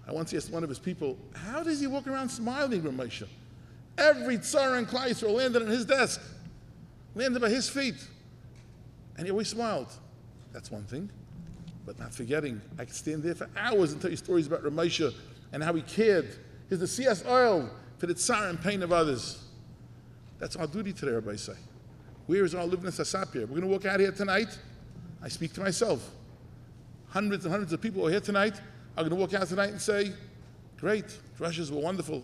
I once asked one of his people, how does he walk around smiling, Rav Moshe? Every tzara and klal Yisrael landed on his desk, landed by his feet. And he always smiled. That's one thing. But not forgetting, I could stand there for hours and tell you stories about Rav Moshe and how he cared. He's the CS oil for the tsar and pain of others. That's our duty today, Rabbi say. Where is our living Sasapir? We're going to walk out here tonight. I speak to myself. Hundreds and hundreds of people are here tonight. I'm going to walk out tonight and say, great, Rushes were wonderful.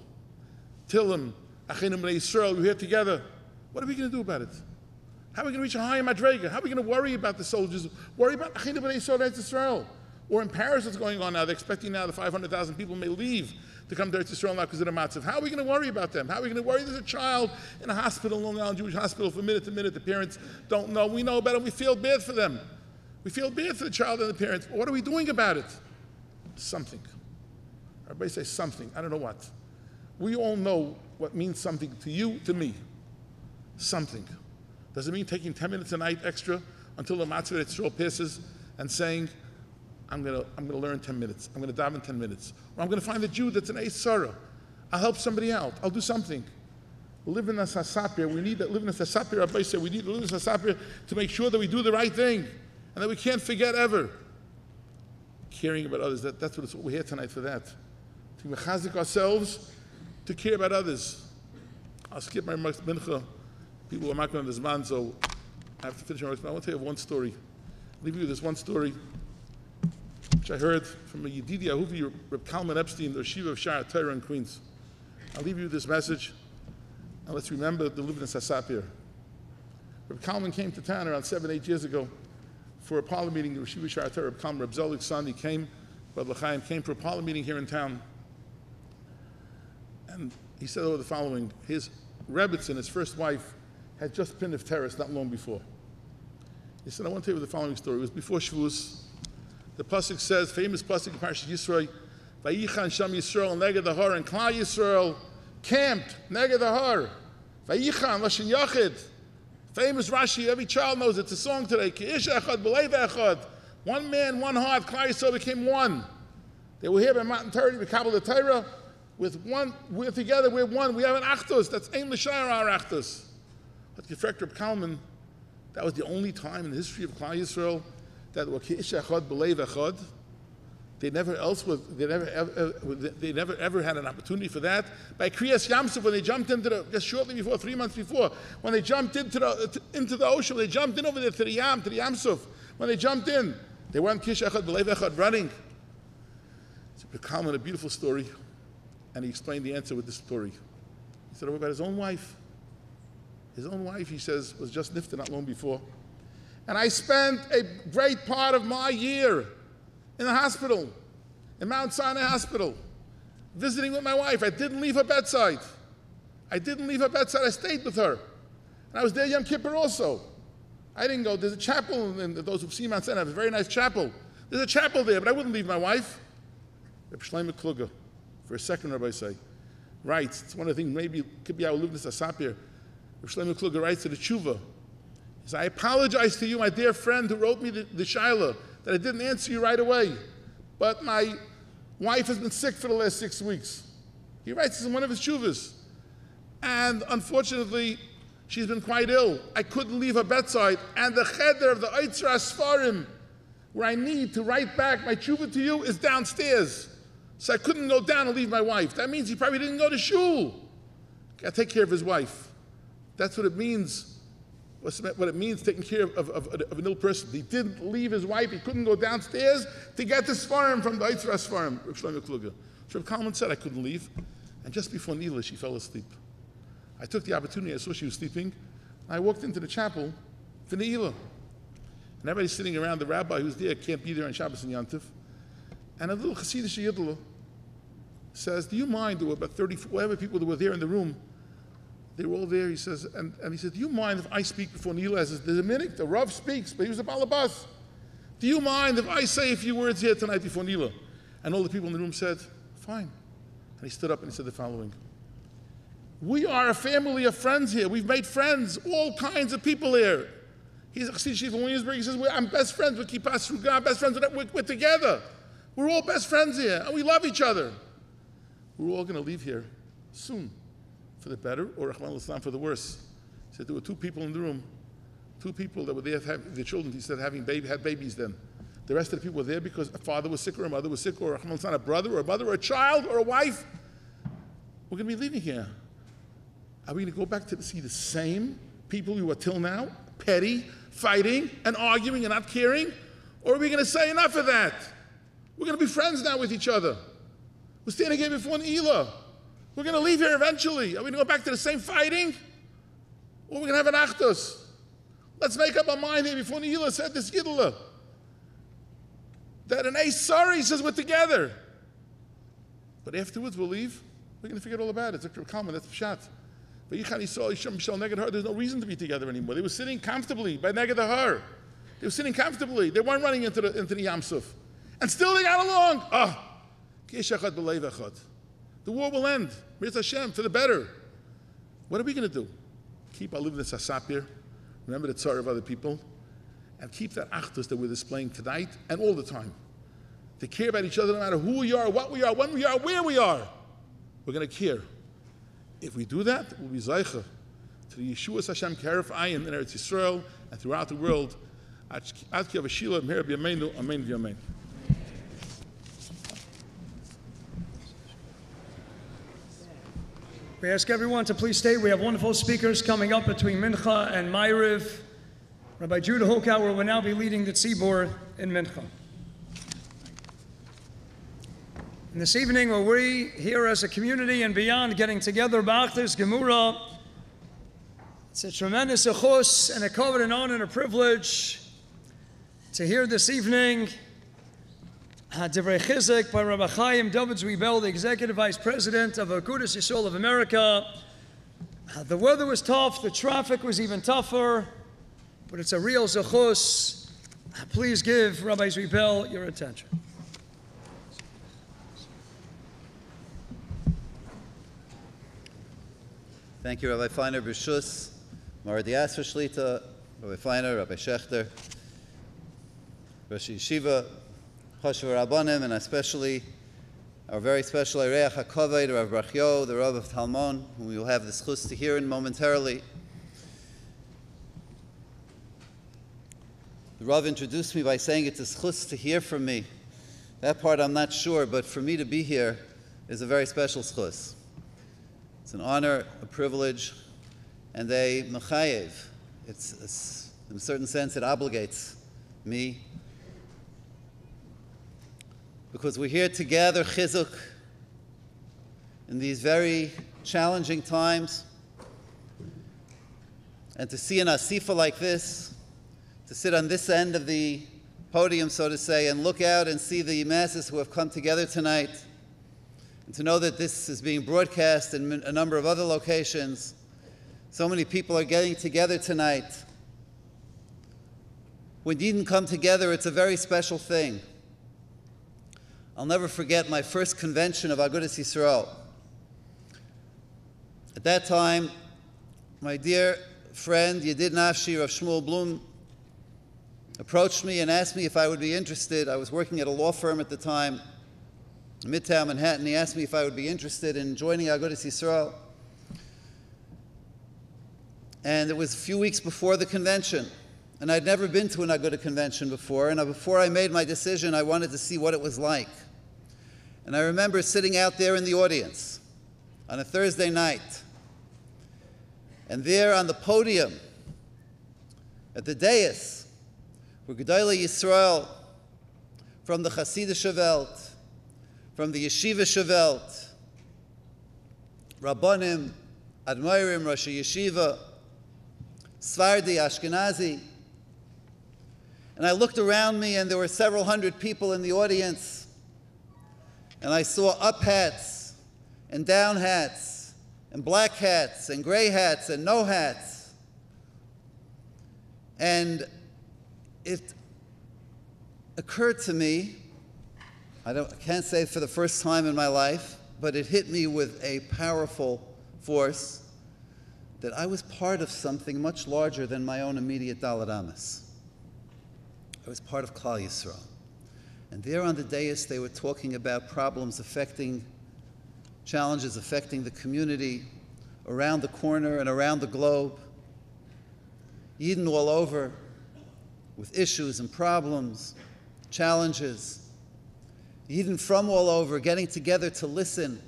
Tillim, Achinu B'nai Yisroel, we're here together. What are we going to do about it? How are we going to reach a higher madrega? How are we going to worry about the soldiers? Worry about Achinu B'nai Yisroel. Or in Paris, what's going on now? They're expecting now that 500,000 people may leave to come to Eretz Yisrael now because of the matzav. How are we going to worry about them? How are we going to worry? There's a child in a hospital, Long Island Jewish hospital, from minute to minute. The parents don't know. We know about it. We feel bad for them. We feel bad for the child and the parents. What are we doing about it? Something. Everybody say something. I don't know what. We all know what means something to you, to me. Something. Does it mean taking 10 minutes a night extra until the matzah Eretz Yisrael passes and saying, I'm going to learn 10 minutes. I'm going to daven 10 minutes. Or I'm going to find a Jew that's an Eis Tzara. I'll help somebody out. I'll do something. Live in a Sasapir. We need that live in a Sasapir. Rabbi said we need to live in a Sasapir to make sure that we do the right thing and that we can't forget ever. caring about others. That's what we're here tonight for that. To mechazik ourselves, to care about others. I'll skip my mincha. People are marking on this man, so I have to finish my remarks. I want to tell you one story. I'll leave you with this one story, which I heard from a Yedidi Ahuvi, Reb Kalman Epstein, the Yeshiva of Shaer, Torah in Queens. I'll leave you with this message, and let's remember the Livnus Hasapir. Reb Kalman came to town around 7-8 years ago for a parlor meeting. The Yeshiva Shaer Torah, Reb Kalman, Reb Zolik's son, he came, Brother Chaim came for a parlor meeting here in town. And he said the following: his Rebbitzin, his first wife, had just been of terrorists not long before. He said, I want to tell you the following story. It was before Shavuos. The pasuk says, famous pasuk in Parashat Yisroel, Vayichan Sham Yisroel neged the har, and Klal Yisroel camped neged the har. Vayichan Lashon Yachid. Famous Rashi, every child knows it's a song today. Ki ish echad b'leiv echad. One man, one heart. Klal Yisroel became one. They were here by Mount Torah, we kabbalah the Torah. With one, we're together, we're one. We have an achdus. That's ein l'shayar our achdus. But Gefrekt Reb Kalman, that was the only time in the history of Klal Yisrael that were ki ish echad b'leiv echad. They never ever had an opportunity for that. By Kriyas Yamsuf, when they jumped into just shortly before, 3 months before, when they jumped into the ocean, they jumped in over there to the Yamsuf. When they jumped in, they weren't ki ish echad b'leiv echad running. So Reb Kalman, a beautiful story. And he explained the answer with this story. He said about his own wife. His own wife, he says, was just nifted not long before. And I spent a great part of my year in the hospital, in Mount Sinai Hospital, visiting with my wife. I didn't leave her bedside. I stayed with her. And I was there Yom Kippur also. I didn't go. There's a chapel, and those who've seen Mount Sinai have a very nice chapel. There's a chapel there, but I wouldn't leave my wife. Reb Shlomo Kluger, for a second, Rabbi say, writes, it's one of the things, maybe it could be our Livnus Hasapir. Reb Shlomo Kluger writes to the Tshuva. He says, I apologize to you, my dear friend who wrote me the Shaila, that I didn't answer you right away. But my wife has been sick for the last 6 weeks. He writes this in one of his Tshuvas. And unfortunately, she's been quite ill. I couldn't leave her bedside. And the cheder of the Eitzer Asfarim, where I need to write back my Tshuva to you, is downstairs. So I couldn't go down and leave my wife. That means he probably didn't go to Shul. Got to take care of his wife. That's what it means. What it means taking care of an ill person. He didn't leave his wife. He couldn't go downstairs to get the Sfarim from the Eitzer Sfarim. Reb Shlomo Kluger. So Reb Kalman said I couldn't leave. And just before Nila, she fell asleep. I took the opportunity. I saw she was sleeping. I walked into the chapel for Nila. And everybody's sitting around. The rabbi who's there can't be there on Shabbos and Yantif. And a little Hasidic Yidla says, do you mind, there were about 30, whatever people that were there in the room, they were all there, he says, and he said, do you mind if I speak before Nila? There's a minute, the Rav speaks, but he was a balabas. Do you mind if I say a few words here tonight before Nila? And all the people in the room said, fine. And he stood up and he said the following: we are a family of friends here. We've made friends, all kinds of people here. He's a Chassid Shiva Williamsburg. He says, I'm best friends with Kippas Ruga, best friends with we're together. We're all best friends here, and we love each other. We're all going to leave here soon, for the better, or Rahman al-Islam for the worse. He said there were 2 people in the room, 2 people that were there having their children. He said had babies then. The rest of the people were there because a father was sick or a mother was sick, or Rahman al-Islam, a brother or a mother or a child or a wife. We're going to be leaving here. Are we going to go back to see the same people we were till now, petty, fighting and arguing and not caring? Or are we going to say enough of that? We're going to be friends now with each other. We're standing here before Ne'ilah. We're going to leave here eventually. Are we going to go back to the same fighting? Or are we going to have an achdus? Let's make up our mind here before Ne'ilah said this Yidla. That an sorry says we're together. But afterwards we'll leave. We're going to forget all about it. It's Dr. Kalman, that's Pshat. But Yichani saw Yisham Mishal Neged Har. There's no reason to be together anymore. They were sitting comfortably by Neged Har. They were sitting comfortably. They weren't running into the Yamsuf. And still they got along. The war will end. Mirz Hashem, for the better. What are we going to do? Keep our Livnus Hasapir. Remember the tzar of other people. And keep that achdus that we're displaying tonight and all the time. To care about each other no matter who we are, what we are, when we are, where we are. We're going to care. If we do that, we'll be Zaycha to the Yeshua Hashem Keref Ayin in Eretz Yisroel and throughout the world. Ad ki avashila, Meher b'yameinu, Amen v'yamein. We ask everyone to please stay. We have wonderful speakers coming up between Mincha and Ma'ariv. Rabbi Judah Holkauer will now be leading the Tzibor in Mincha. And this evening, where we here as a community and beyond getting together, B'Achdas Gemura, it's a tremendous achos and a kavod and honor and a privilege to hear this evening Divrei Chizuk by Rabbi Chaim, Dovid Zwiebel, the Executive Vice President of Agudath Yisroel of America. The weather was tough, the traffic was even tougher, but it's a real zechus. Please give Rabbi Zwiebel your attention. Thank you, Rabbi Feiner, B'Shus, Maradi Asar Shlita, Rabbi Feiner, Rabbi Schechter, Rosh Yeshiva, Choshev Rabbanim, and especially our very special Ereach HaKavod, Rav Brachyahu, the Rav of Talmon, whom we will have the schus to hear in momentarily. The Rav introduced me by saying it's a schus to hear from me. That part I'm not sure, but for me to be here is a very special schus. It's an honor, a privilege, and a mechayev. It's in a certain sense, it obligates me, because we're here to gather chizuk in these very challenging times, and to see an asifa like this, to sit on this end of the podium, so to say, and look out and see the masses who have come together tonight, and to know that this is being broadcast in a number of other locations. So many people are getting together tonight. When Yidden come together, it's a very special thing. I'll never forget my first convention of Agudath Yisroel. At that time, my dear friend, Yedid Nafshi, Rav Shmuel Blum, approached me and asked me if I would be interested. I was working at a law firm at the time, Midtown Manhattan. He asked me if I would be interested in joining Agudath Yisroel. And it was a few weeks before the convention. And I'd never been to an Agudath convention before. And before I made my decision, I wanted to see what it was like. And I remember sitting out there in the audience on a Thursday night. And there on the podium, at the dais, were Gedolei Yisroel from the Chassidish Welt, from the Yeshiva Welt, Rabbanim, Admairim, Rosh Yeshiva, Svardi, Ashkenazi. And I looked around me, and there were several hundred people in the audience. And I saw up hats, and down hats, and black hats, and gray hats, and no hats. And it occurred to me, I can't say for the first time in my life, but it hit me with a powerful force, that I was part of something much larger than my own immediate Daled Amos. I was part of Klal Yisrael. And there on the dais, they were talking about problems affecting, challenges affecting the community around the corner and around the globe. Yidden all over with issues and problems, challenges. Yidden from all over getting together to listen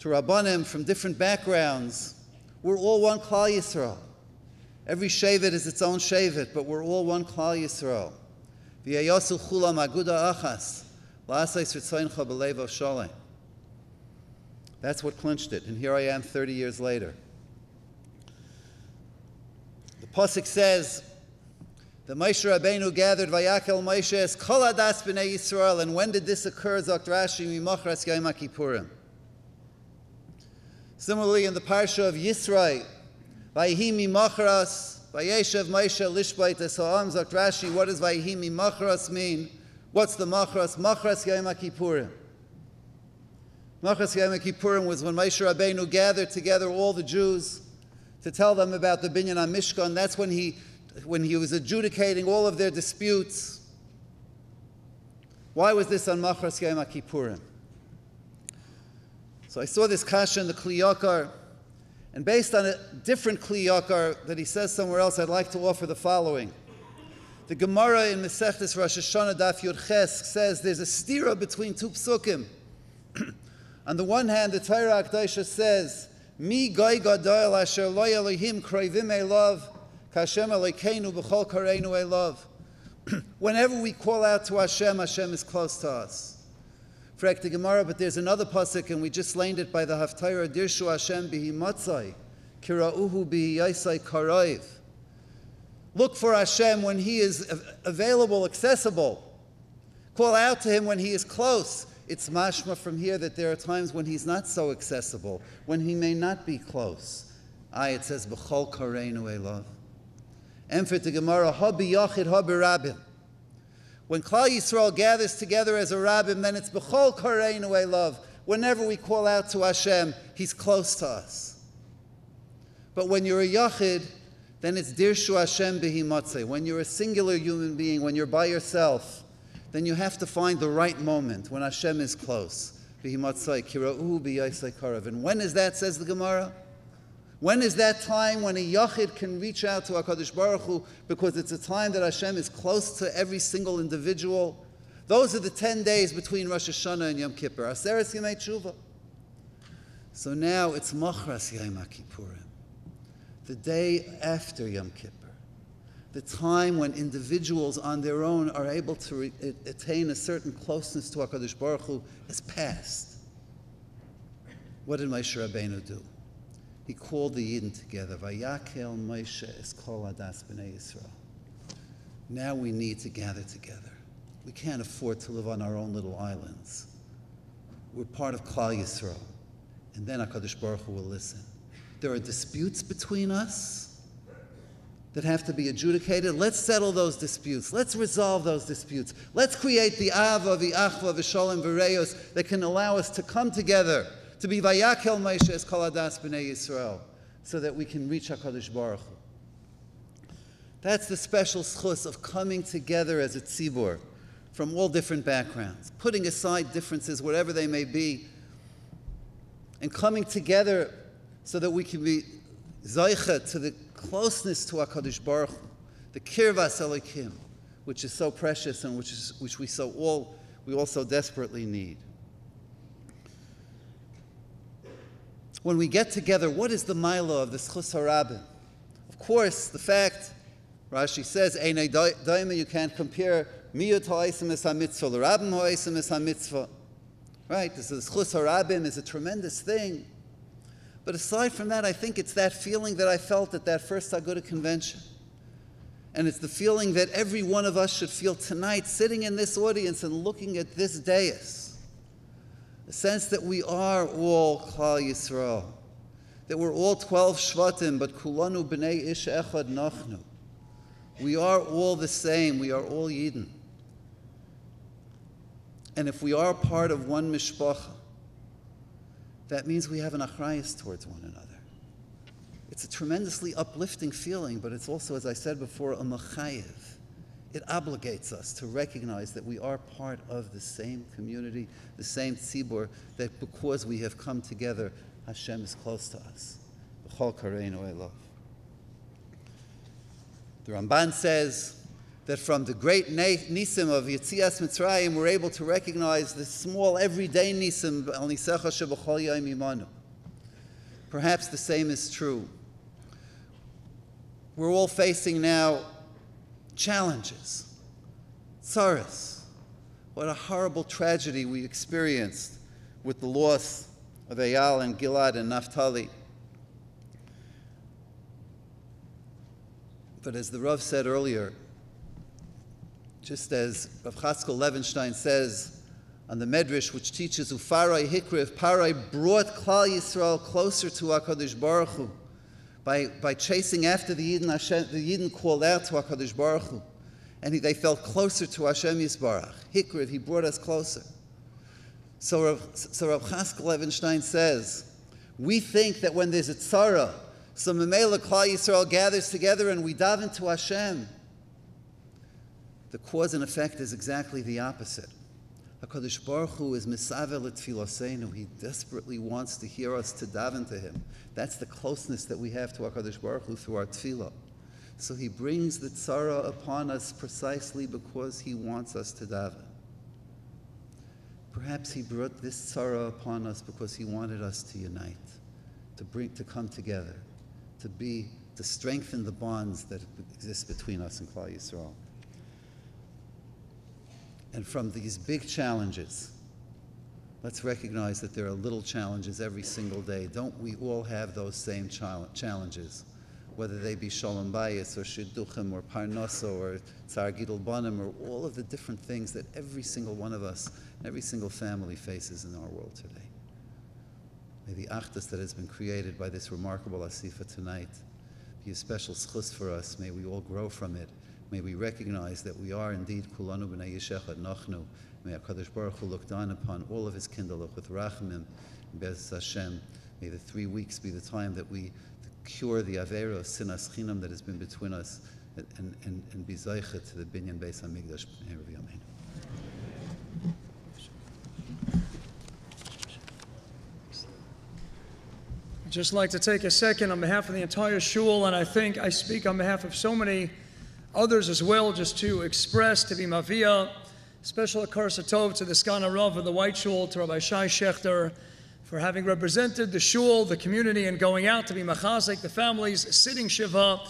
to Rabbanim from different backgrounds. We're all one Klal Yisrael. Every shevet is its own shevet, but we're all one Klal Yisrael. V'yayasu chulam aguda achas, la'asais ritzoincha b'leiv shalem. That's what clinched it, and here I am 30 years later. The pasuk says that Moshe Rabbeinu gathered Vayakel Moshe es kol hadas b'nei Yisrael, and when did this occur? Zok Rashi mimachras Yom Kippurim. Similarly, in the parsha of Yisroel, Vayihi mimachras, Vayeshev Moshe lishbait es ha'am, Zok Rashi, what does Vayihi mimachras mean? What's the machras? Machras Yom Kippurim. Machras Yom Kippurim was when Moshe Rabbeinu gathered together all the Jews to tell them about the Binyan HaMishkan. That's when he was adjudicating all of their disputes. Why was this on Machras Yom Kippurim? So I saw this kasha in the Kli Yakar, and based on a different Kli Yakar that he says somewhere else, I'd like to offer the following. The Gemara in Masechtas Rosh Hashanah Daf Yud Ches says there's a stira between two psukim. On the one hand, the Torah Akdaisha says, Mi goy gadol asher lo Elohim kroivim elav, kashem Elokeinu b'chol kareinu elav. Whenever we call out to Hashem, Hashem is close to us. Frek the Gemara, but there's another pasuk, and we just learned it by the Haftarah, Dirshu Hashem bihi matzai, kira'uhu bihi yaisai karaiv. Look for Hashem when He is available, accessible. Call out to Him when He is close. It's mashma from here that there are times when He's not so accessible, when He may not be close. It says, B'chol kareinu elav. And for the Gemara, Habi yachid, habi rabbim. When Klal Yisrael gathers together as a rabbim, then it's B'chol kareinu elav. Whenever we call out to Hashem, He's close to us. But when you're a yachid, then it's Dirshu Hashem bihi matzeh. When you're a singular human being, when you're by yourself, then you have to find the right moment when Hashem is close. And when is that, says the Gemara? When is that time when a yachid can reach out to HaKadosh Baruch Hu, because it's a time that Hashem is close to every single individual? Those are the 10 days between Rosh Hashanah and Yom Kippur. Aseres Yemei Tshuva. So now it's Machras Yom Kippurim, the day after Yom Kippur. The time when individuals on their own are able to attain a certain closeness to HaKadosh Baruch Hu has passed. What did Moshe Rabbeinu do? He called the Yidden together. Vayakel Moshe es kol adas b'nei Yisrael. Now we need to gather together. We can't afford to live on our own little islands. We're part of Klal Yisrael. And then HaKadosh Baruch Hu will listen. There are disputes between us that have to be adjudicated. Let's settle those disputes. Let's resolve those disputes. Let's create the Ava, the Achva, the Shalom, V'Reyos that can allow us to come together, to be Vayakel Moshe es kol adas b'nei Yisrael, so that we can reach HaKadosh Baruch Hu. That's the special schus of coming together as a tzibur from all different backgrounds, putting aside differences, whatever they may be, and coming together so that we can be Zaycha to the closeness to HaKadosh Baruch Hu, the Kirvas Elokim, which is so precious and which we all so desperately need. When we get together, what is the mila of the Schus HaRabim? Of course, the fact, Rashi says, Einei daima, you can't compare Miyut ha'osim es ha'mitzvah, l'Rabim ha'osim es ha'mitzvah. Right? This is Schus HaRabim is a tremendous thing. But aside from that, I think it's that feeling that I felt at that first Agudath convention. And it's the feeling that every one of us should feel tonight, sitting in this audience and looking at this dais. A sense that we are all Klal Yisrael, that we're all 12 Shvatim, but kulanu b'nei ish echad nachnu. We are all the same, we are all Yidden. And if we are part of one mishpacha, that means we have an achrayus towards one another. It's a tremendously uplifting feeling, but it's also, as I said before, a machayev. It obligates us to recognize that we are part of the same community, the same tzibur, that because we have come together, Hashem is close to us. B'chol kareinu elav. The Ramban says that from the great nisim of Yetzias Mitzrayim, we're able to recognize the small everyday nisim, al nisecha sheb'chol yom imanu. Perhaps the same is true. We're all facing now challenges, tzaras. What a horrible tragedy we experienced with the loss of Eyal and Gilad and Naphtali. But as the Rav said earlier, just as Rav Chatzkel Levenstein says on the Medrash, which teaches Ufarai Hikriv, Parai brought Klal Yisrael closer to HaKadosh Baruch Hu by chasing after the Yidden. The Yidden called out to HaKadosh Baruch Hu, and they felt closer to Hashem Yisbarach. Hikriv, He brought us closer. So Rav Chatzkel Levenstein says, we think that when there's a tzara, so Memela Klal Yisrael gathers together and we daven to Hashem. The cause and effect is exactly the opposite. HaKadosh Baruch Hu is misavel tfiloseinu. He desperately wants to hear us to daven to Him. That's the closeness that we have to HaKadosh Baruch Hu through our tefillah. So He brings the tzara upon us precisely because He wants us to daven. perhaps he brought this tzara upon us because he wanted us to unite, to come together, to strengthen the bonds that exist between us and Klal Yisrael. And from these big challenges, let's recognize that there are little challenges every single day. Don't we all have those same challenges? Whether they be Shalom Bayis or Shidduchim or Parnasa or Tzar Gidul Banim or all of the different things that every single one of us, every single family faces in our world today. May the Agudath that has been created by this remarkable Asifa tonight be a special schus for us. May we all grow from it. May we recognize that we are indeed Kulanu B'nai Yeshechad Nachnu. May HaKadosh Baruch Hu look down upon all of his kindlech with Rachamim, Bez Hashem. May the 3 weeks be the time that we cure the Avera of Sinas Chinam that has been between us and be Zaychet to the Binyan Beis HaMikdash. I'd just like to take a second on behalf of the entire Shul, and I think I speak on behalf of so many others as well, just to express, to be Mavia, special Akarsa Tov to the Skana Rav of the White Shul, to Rabbi Shai Shechter, for having represented the Shul, the community, and going out to be Machazek, the families, sitting Shiva,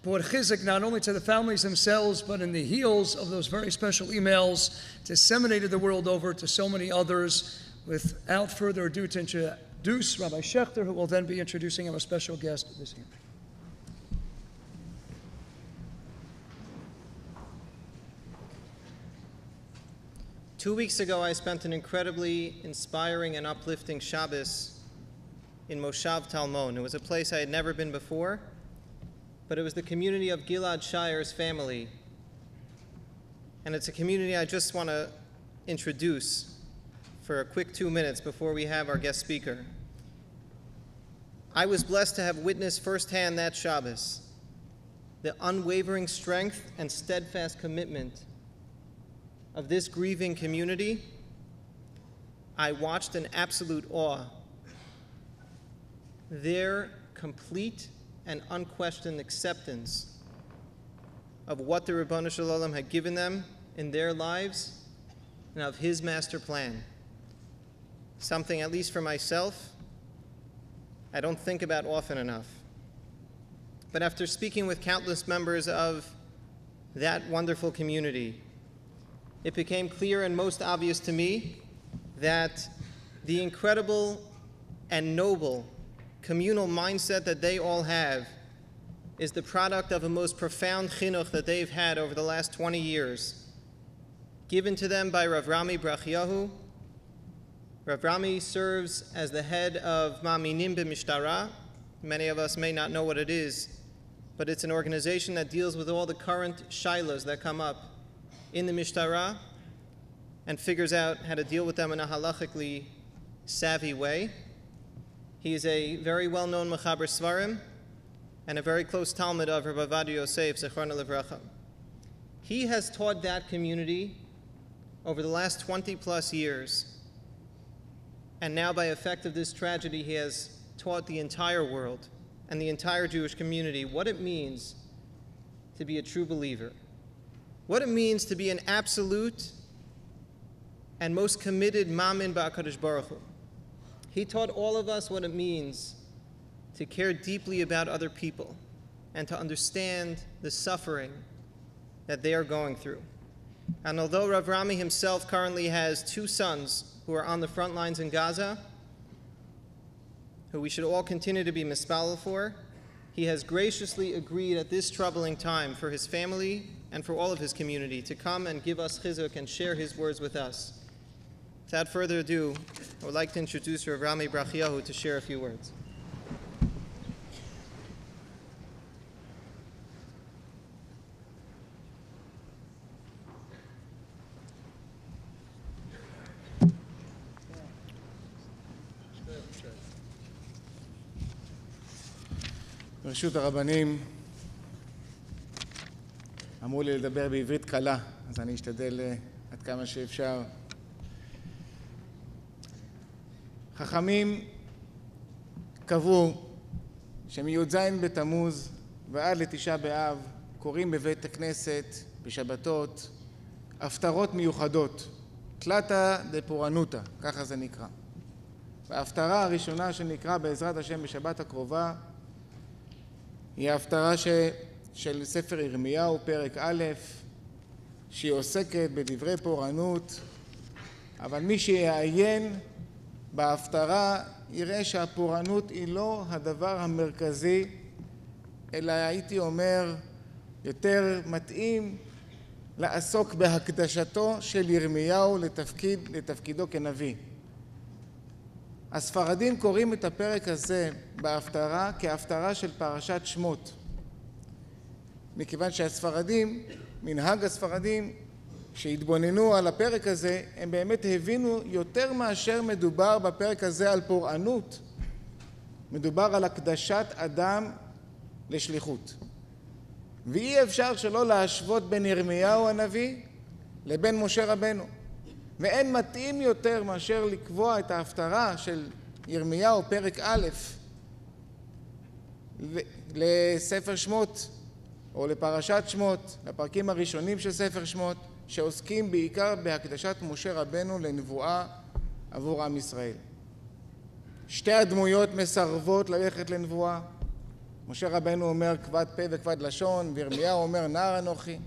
brought Chizuk not only to the families themselves, but in the heels of those very special emails, disseminated the world over to so many others. Without further ado, to introduce Rabbi Shechter, who will then be introducing our special guest this evening. Two weeks ago, I spent an incredibly inspiring and uplifting Shabbos in Moshav Talmon. It was a place I had never been before, but it was the community of Gilad Shaer's family. And it's a community I just want to introduce for a quick 2 minutes before we have our guest speaker. I was blessed to have witnessed firsthand that Shabbos, the unwavering strength and steadfast commitment of this grieving community. I watched in absolute awe their complete and unquestioned acceptance of what the Ribono Shel Olam had given them in their lives and of his master plan. Something, at least for myself, I don't think about often enough. But after speaking with countless members of that wonderful community, it became clear and most obvious to me that the incredible and noble communal mindset that they all have is the product of a most profound chinuch that they've had over the last 20 years, given to them by Rav Rami Brachyahu. Rav Rami serves as the head of Ma'aminim B'Mishtara. Many of us may not know what it is, but it's an organization that deals with all the current shilas that come up in the Mishtara and figures out how to deal with them in a halachically savvy way. He is a very well-known Mechaber Svarim and a very close Talmud of Rabbi Ovadia Yosef, Zechrono Livracha. He has taught that community over the last 20 plus years, and now by effect of this tragedy, he has taught the entire world and the entire Jewish community what it means to be a true believer, what it means to be an absolute and most committed Ma'amin B'HaKadosh Baruch Hu. He taught all of us what it means to care deeply about other people and to understand the suffering that they are going through. And although Rav Rami himself currently has 2 sons who are on the front lines in Gaza, who we should all continue to be mispalel for, he has graciously agreed at this troubling time for his family and for all of his community to come and give us chizuk and share his words with us. Without further ado, I would like to introduce Rav Rami Brachyahu to share a few words. ברשות הרבנים, אמרו לי לדבר בעברית קלה, אז אני אשתדל עד כמה שאפשר. חכמים קבעו שמי"ז בתמוז ועד לתשעה באב קוראים בבית הכנסת בשבתות הפטרות מיוחדות תלתא דפורענותא, ככה זה נקרא. וההפטרה הראשונה שנקרא בעזרת השם בשבת הקרובה היא ההפטרה של ספר ירמיהו, פרק א', שהיא עוסקת בדברי פורענות, אבל מי שיעיין בהפטרה יראה שהפורענות היא לא הדבר המרכזי, אלא הייתי אומר יותר מתאים לעסוק בהקדשתו של ירמיהו לתפקידו כנביא. הספרדים קוראים את הפרק הזה בהפטרה כהפטרה של פרשת שמות, מכיוון שהספרדים, מנהג הספרדים, שהתבוננו על הפרק הזה, הם באמת הבינו יותר מאשר מדובר בפרק הזה על פורענות, מדובר על הקדשת אדם לשליחות. ואי אפשר שלא להשוות בין ירמיהו הנביא לבין משה רבנו. ואין מתאים יותר מאשר לקבוע את ההפטרה של ירמיהו פרק א' לספר שמות או לפרשת שמות, לפרקים הראשונים של ספר שמות, שעוסקים בעיקר בהקדשת משה רבנו לנבואה עבור עם ישראל. שתי הדמויות מסרבות ללכת לנבואה. משה רבנו אומר כבד פה וכבד לשון, וירמיהו אומר נער אנוכי.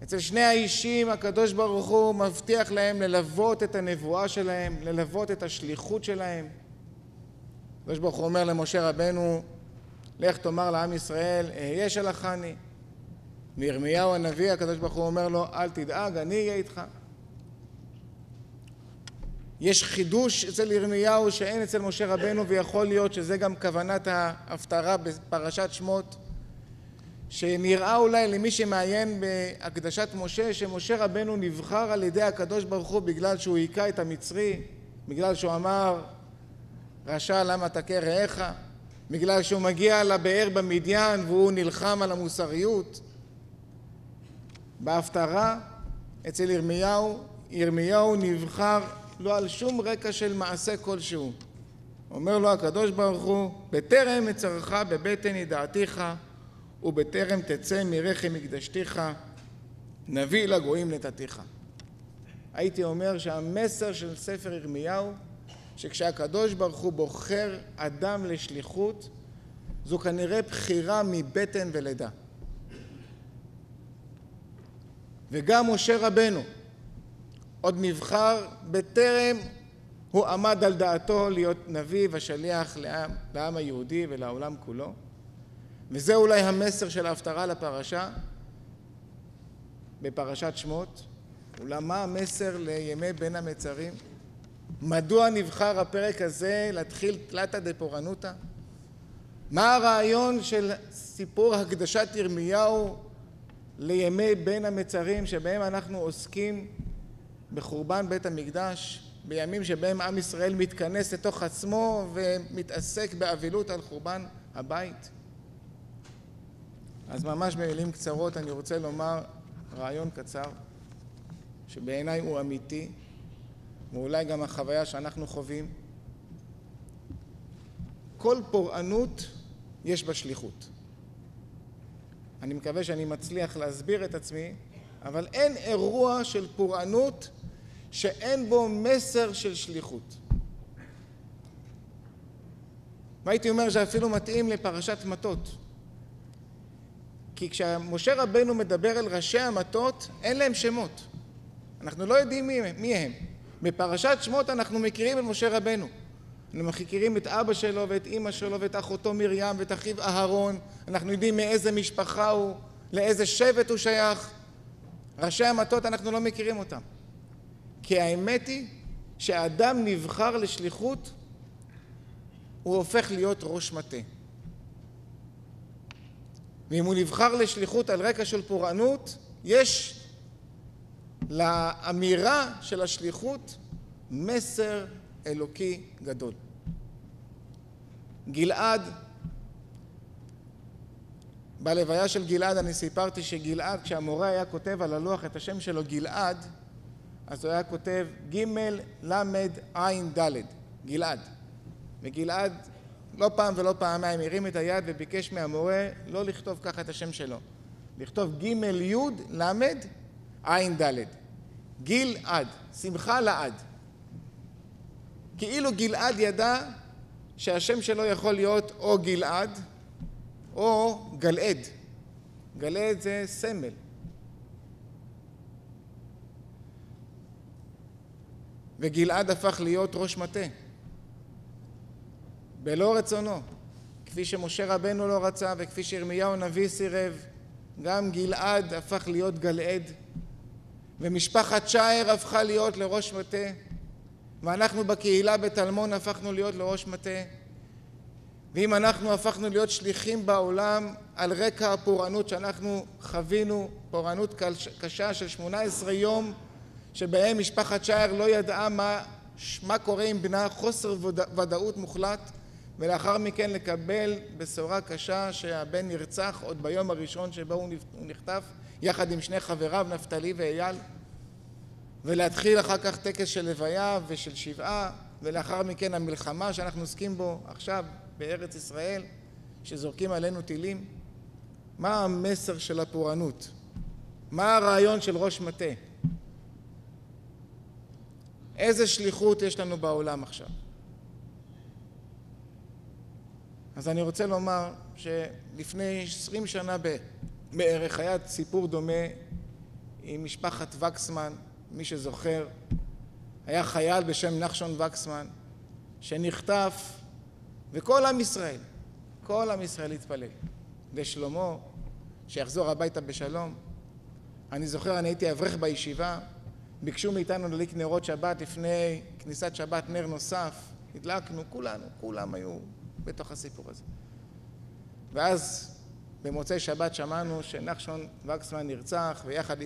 אצל שני האישים הקדוש ברוך הוא מבטיח להם ללוות את הנבואה שלהם, ללוות את השליחות שלהם. הקדוש ברוך הוא אומר למשה רבנו, לך תאמר לעם ישראל, אהיה שלחני. וירמיהו הנביא, הקדוש ברוך הוא אומר לו, אל תדאג, אני אהיה איתך. יש חידוש אצל ירמיהו שאין אצל משה רבנו, ויכול להיות שזה גם כוונת ההפטרה בפרשת שמות, שנראה אולי למי שמעיין בהקדשת משה, שמשה רבנו נבחר על ידי הקדוש ברוך הוא בגלל שהוא היכה את המצרי, בגלל שהוא אמר, רשע למה תכה רעך, בגלל שהוא מגיע לבאר במדיין והוא נלחם על המוסריות. בהפטרה אצל ירמיהו נבחר לא על שום רקע של מעשה כלשהו. אומר לו הקדוש ברוך הוא, בטרם אצרך בבטן ידעתיך ובטרם תצא מרחם מקדשתיך נביא לגויים נתתיך. הייתי אומר שהמסר של ספר ירמיהו, שכשהקדוש ברוך הוא בוחר אדם לשליחות, זו כנראה בחירה מבטן ולידה. וגם משה רבנו עוד נבחר בטרם הוא עמד על דעתו להיות נביא ושליח לעם היהודי ולעולם כולו. וזה אולי המסר של ההפטרה לפרשה בפרשת שמות. אולם מה המסר לימי בין המצרים? מדוע נבחר הפרק הזה להתחיל תלתא דפורענותא? מה הרעיון של סיפור הקדשת ירמיהו לימי בין המצרים, שבהם אנחנו עוסקים בחורבן בית המקדש, בימים שבהם עם ישראל מתכנס לתוך עצמו ומתעסק באבלות על חורבן הבית? אז ממש במילים קצרות אני רוצה לומר רעיון קצר שבעיניי הוא אמיתי, ואולי גם החוויה שאנחנו חווים. כל פורענות יש בה שליחות. אני מקווה שאני מצליח להסביר את עצמי, אבל אין אירוע של פורענות שאין בו מסר של שליחות. והייתי אומר שאפילו מתאים לפרשת מטות. כי כשמשה רבנו מדבר אל ראשי המטות, אין להם שמות. אנחנו לא יודעים מי הם. בפרשת שמות אנחנו מכירים את משה רבנו. אנחנו מכירים את אבא שלו ואת אמא שלו ואת אחותו מרים ואת אחיו אהרון. אנחנו יודעים מאיזה משפחה הוא, לאיזה שבט הוא שייך. ראשי המטות אנחנו לא מכירים אותם. כי האמת היא שהאדם נבחר לשליחות, הוא הופך להיות ראש מטה. ואם הוא נבחר לשליחות על רקע של פורענות, יש לאמירה של השליחות מסר אלוקי גדול. גלעד, בלוויה של גלעד אני סיפרתי שגלעד, כשהמורה היה כותב על הלוח את השם שלו גלעד, אז הוא היה כותב ג' למד עין ד', גלעד. וגלעד לא פעם ולא פעמיים הרים את היד וביקש מהמורה לא לכתוב ככה את השם שלו, לכתוב ג' י' למד עין ד'. גלעד, שמחה לעד. כאילו גלעד ידע שהשם שלו יכול להיות או גלעד או גלעד. גלעד זה סמל. וגלעד הפך להיות ראש מטה. בלא רצונו. כפי שמשה רבנו לא רצה וכפי שירמיהו הנביא סירב, גם גלעד הפך להיות גלעד. ומשפחת שער הפכה להיות לראש מטה. ואנחנו בקהילה בטלמון הפכנו להיות לראש מטה. ואם אנחנו הפכנו להיות שליחים בעולם על רקע הפורענות שאנחנו חווינו, פורענות קשה של 18 יום, שבהם משפחת שער לא ידעה מה קורה עם בנה, חוסר ודאות מוחלט, ולאחר מכן לקבל בשורה קשה שהבן נרצח עוד ביום הראשון שבו הוא נחטף, יחד עם שני חבריו, נפתלי ואייל, ולהתחיל אחר כך טקס של לוויה ושל שבעה, ולאחר מכן המלחמה שאנחנו עוסקים בו עכשיו בארץ ישראל, שזורקים עלינו טילים. מה המסר של הפורענות? מה הרעיון של ראש מטה? איזה שליחות יש לנו בעולם עכשיו? אז אני רוצה לומר שלפני 20 שנה בערך היה סיפור דומה עם משפחת וקסמן, מי שזוכר. היה חייל בשם נחשון וקסמן שנחטף, וכל עם ישראל, כל עם ישראל התפלל לשלומו, שיחזור הביתה בשלום. אני זוכר, אני הייתי אברך בישיבה, ביקשו מאיתנו להדליק נרות שבת לפני כניסת שבת, נר נוסף, הדלקנו, כולם היו בתוך הסיפור הזה. ואז במוצאי שבת שמענו שנחשון וקסמן נרצח, ויחד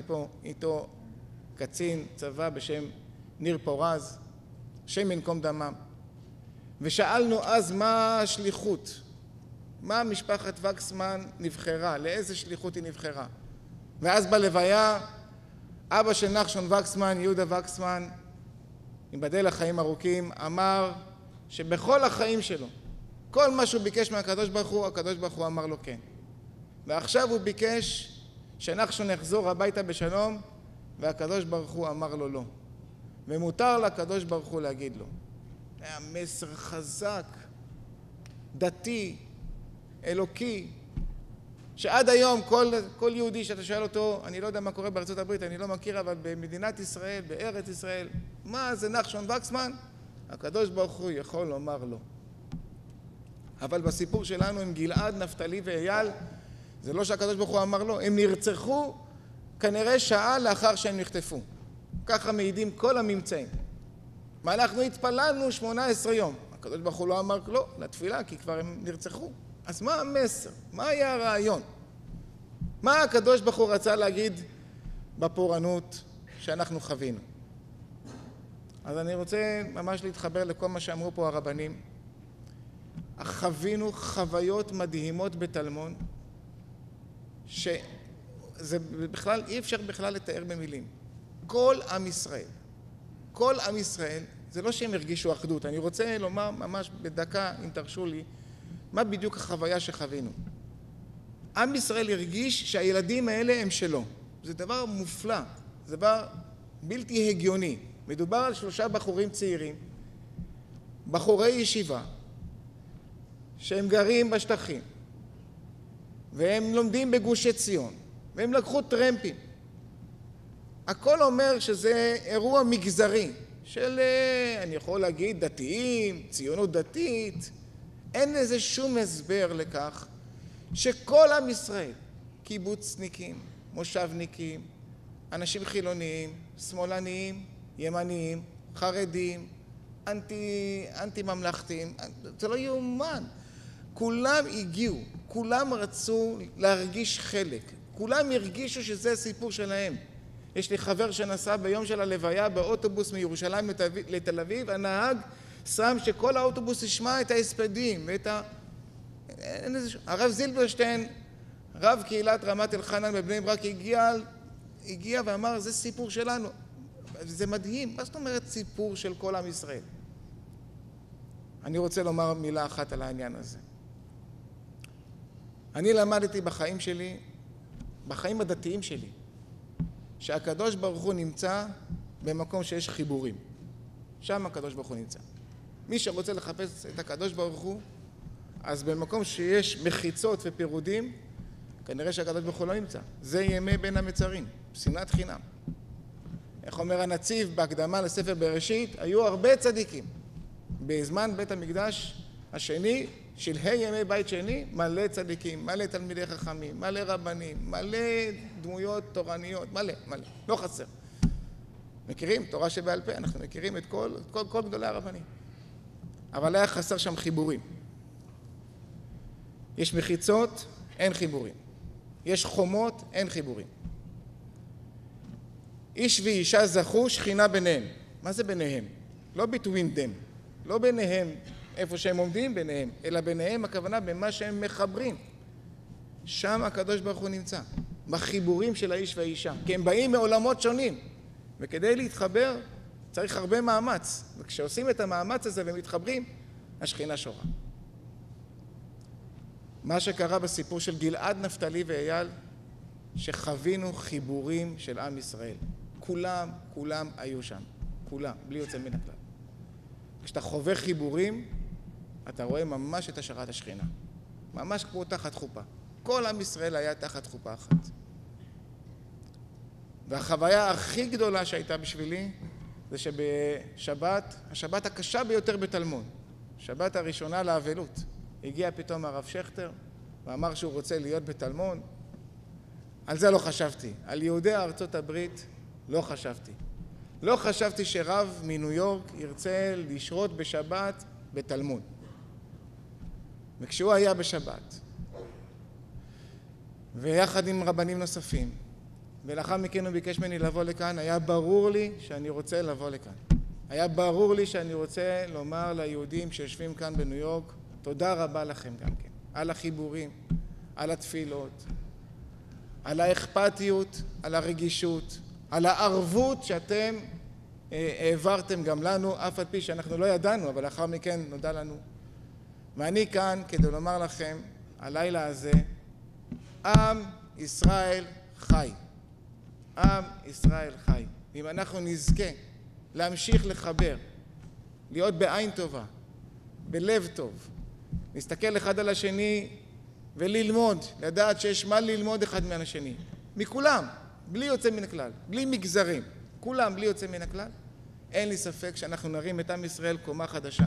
איתו קצין צבא בשם ניר פורז, שם ינקום דמם. ושאלנו אז מה השליחות, מה משפחת וקסמן נבחרה, לאיזה שליחות היא נבחרה. ואז בלוויה אבא של נחשון וקסמן, יהודה וקסמן, ייבדל לחיים ארוכים, אמר שבכל החיים שלו, כל מה שהוא ביקש מהקדוש ברוך הוא, הקדוש ברוך הוא אמר לו כן. ועכשיו הוא ביקש שנחשון יחזור הביתה בשלום, והקדוש ברוך הוא אמר לו לא. ומותר לקדוש ברוך הוא להגיד לו. היה מסר חזק, דתי, אלוקי, שעד היום כל יהודי שאתה שואל אותו, אני לא יודע מה קורה בארצות הברית, אני לא מכיר, אבל במדינת ישראל, בארץ ישראל, מה זה נחשון וקסמן? הקדוש ברוך הוא יכול לומר לו. אבל בסיפור שלנו עם גלעד, נפתלי ואייל, זה לא שהקדוש ברוך הוא אמר לו, הם נרצחו כנראה שעה לאחר שהם נחטפו. ככה מעידים כל הממצאים. ואנחנו התפללנו 18 יום. הקדוש ברוך הוא לא אמר לא לתפילה, כי כבר הם נרצחו. אז מה המסר? מה היה הרעיון? מה הקדוש ברוך הוא רצה להגיד בפורענות שאנחנו חווינו? אז אני רוצה ממש להתחבר לכל מה שאמרו פה הרבנים. חווינו חוויות מדהימות בטלמון, שזה בכלל, אי אפשר בכלל לתאר במילים. כל עם ישראל, זה לא שהם הרגישו אחדות. אני רוצה לומר ממש בדקה, אם תרשו לי, מה בדיוק החוויה שחווינו. עם ישראל הרגיש שהילדים האלה הם שלו. זה דבר מופלא, זה דבר בלתי הגיוני. מדובר על 3 בחורים צעירים, בחורי ישיבה, שהם גרים בשטחים, והם לומדים בגוש עציון, והם לקחו טרמפים. הכל אומר שזה אירוע מגזרי, של, אני יכול להגיד, דתיים, ציונות דתית. אין לזה שום הסבר לכך שכל עם ישראל, קיבוצניקים, מושבניקים, אנשים חילוניים, שמאלניים, ימניים, חרדים, אנטי ממלכתיים, זה לא יאומן. כולם הגיעו, כולם רצו להרגיש חלק, כולם הרגישו שזה הסיפור שלהם. יש לי חבר שנסע ביום של הלוויה באוטובוס מירושלים לתל אביב, הנהג שם שכל האוטובוס ישמע את ההספדים ואת הרב זילברשטיין, רב קהילת רמת אלחנן בבני ברק, הגיע ואמר, זה סיפור שלנו. זה מדהים. מה זאת אומרת סיפור של כל עם ישראל? אני רוצה לומר מילה אחת על העניין הזה. אני למדתי בחיים שלי, בחיים הדתיים שלי, שהקדוש ברוך הוא נמצא במקום שיש חיבורים. שם הקדוש ברוך הוא נמצא. מי שרוצה לחפש את הקדוש ברוך הוא, אז במקום שיש מחיצות ופירודים, כנראה שהקדוש ברוך הוא לא נמצא. זה ימי בין המצרים, שנאת חינם. איך אומר הנציב בהקדמה לספר בראשית, היו הרבה צדיקים. בזמן בית המקדש השני, שלהי ימי בית שני, מלא צדיקים, מלא תלמידי חכמים, מלא רבנים, מלא דמויות תורניות, מלא, לא חסר. מכירים? תורה שבעל פה, אנחנו מכירים את כל גדולי הרבנים. אבל היה חסר שם חיבורים. יש מחיצות, אין חיבורים. יש חומות, אין חיבורים. איש ואישה זכו, שכינה ביניהם. מה זה ביניהם? לא between them. לא ביניהם, איפה שהם עומדים ביניהם, אלא ביניהם הכוונה במה שהם מחברים. שם הקדוש ברוך הוא נמצא. בחיבורים של האיש והאישה. כי הם באים מעולמות שונים. וכדי להתחבר צריך הרבה מאמץ. וכשעושים את המאמץ הזה ומתחברים, השכינה שורה. מה שקרה בסיפור של גלעד, נפתלי ואייל, שחווינו חיבורים של עם ישראל. כולם היו שם. כולם, בלי יוצא מן הכלל. כשאתה חווה חיבורים, אתה רואה ממש את השרת השכינה. ממש כמו תחת חופה. כל עם ישראל היה תחת חופה אחת. והחוויה הכי גדולה שהייתה בשבילי, זה שבשבת, השבת הקשה ביותר בתלמון, שבת הראשונה לאבלות, הגיע פתאום הרב שכטר, ואמר שהוא רוצה להיות בתלמון. על זה לא חשבתי. על יהודי ארצות הברית לא חשבתי. לא חשבתי שרב מניו יורק ירצה לשרות בשבת בתלמון. וכשהוא היה בשבת, ויחד עם רבנים נוספים, ולאחר מכן הוא ביקש ממני לבוא לכאן, היה ברור לי שאני רוצה לבוא לכאן. היה ברור לי שאני רוצה לומר ליהודים שיושבים כאן בניו יורק, תודה רבה לכם גם כן, על החיבורים, על התפילות, על האכפתיות, על הרגישות, על הערבות שאתם העברתם גם לנו, אף על פי שאנחנו לא ידענו, אבל לאחר מכן נודע לנו. ואני כאן כדי לומר לכם, הלילה הזה, עם ישראל חי. עם ישראל חי. אם אנחנו נזכה להמשיך לחבר, להיות בעין טובה, בלב טוב, להסתכל אחד על השני וללמוד, לדעת שיש מה ללמוד אחד מן השני. מכולם, בלי יוצא מן הכלל, בלי מגזרים, כולם בלי יוצא מן הכלל. אין לי ספק שאנחנו נרים את עם ישראל קומה חדשה.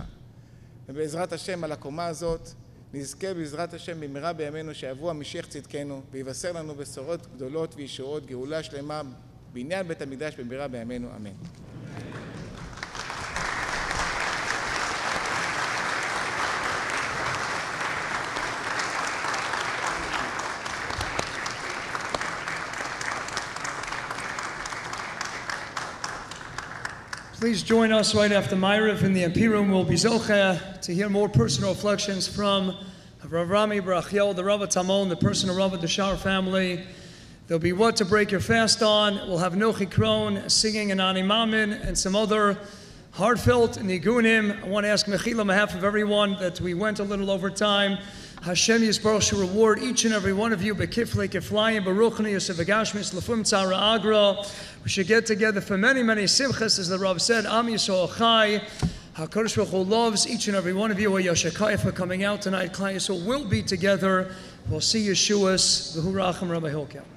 ובעזרת השם על הקומה הזאת נזכה בעזרת השם במהרה בימינו שיבוא המשיח צדקנו ויבשר לנו בשורות גדולות וישועות גאולה שלמה בעניין בית המקדש במהרה בימינו אמן. Please join us right after Ma'ariv in the MP room. We'll be zocheh to hear more personal reflections from Rami, Brachyahu, the Rabbi Tamuz, the personal Rabbi, the Shaer family. There'll be what to break your fast on. We'll have Nochi Kron singing an Ani Mamin and some other heartfelt nigunim. I want to ask Mechila on behalf of everyone that we went a little over time. Hashem Yisroel should reward each and every one of you. Bekiflei kiflayim baruchni Yosef Agashmis lefum tzara agra. We should get together for many, many simchas, as the Rav said. Am Yisrael Chai. HaKadosh Baruch Hu loves each and every one of you. Yashakaya for coming out tonight. Klal Yisrael will be together. We'll see Yeshua's. V'hu Racham Rabbi Hilkel.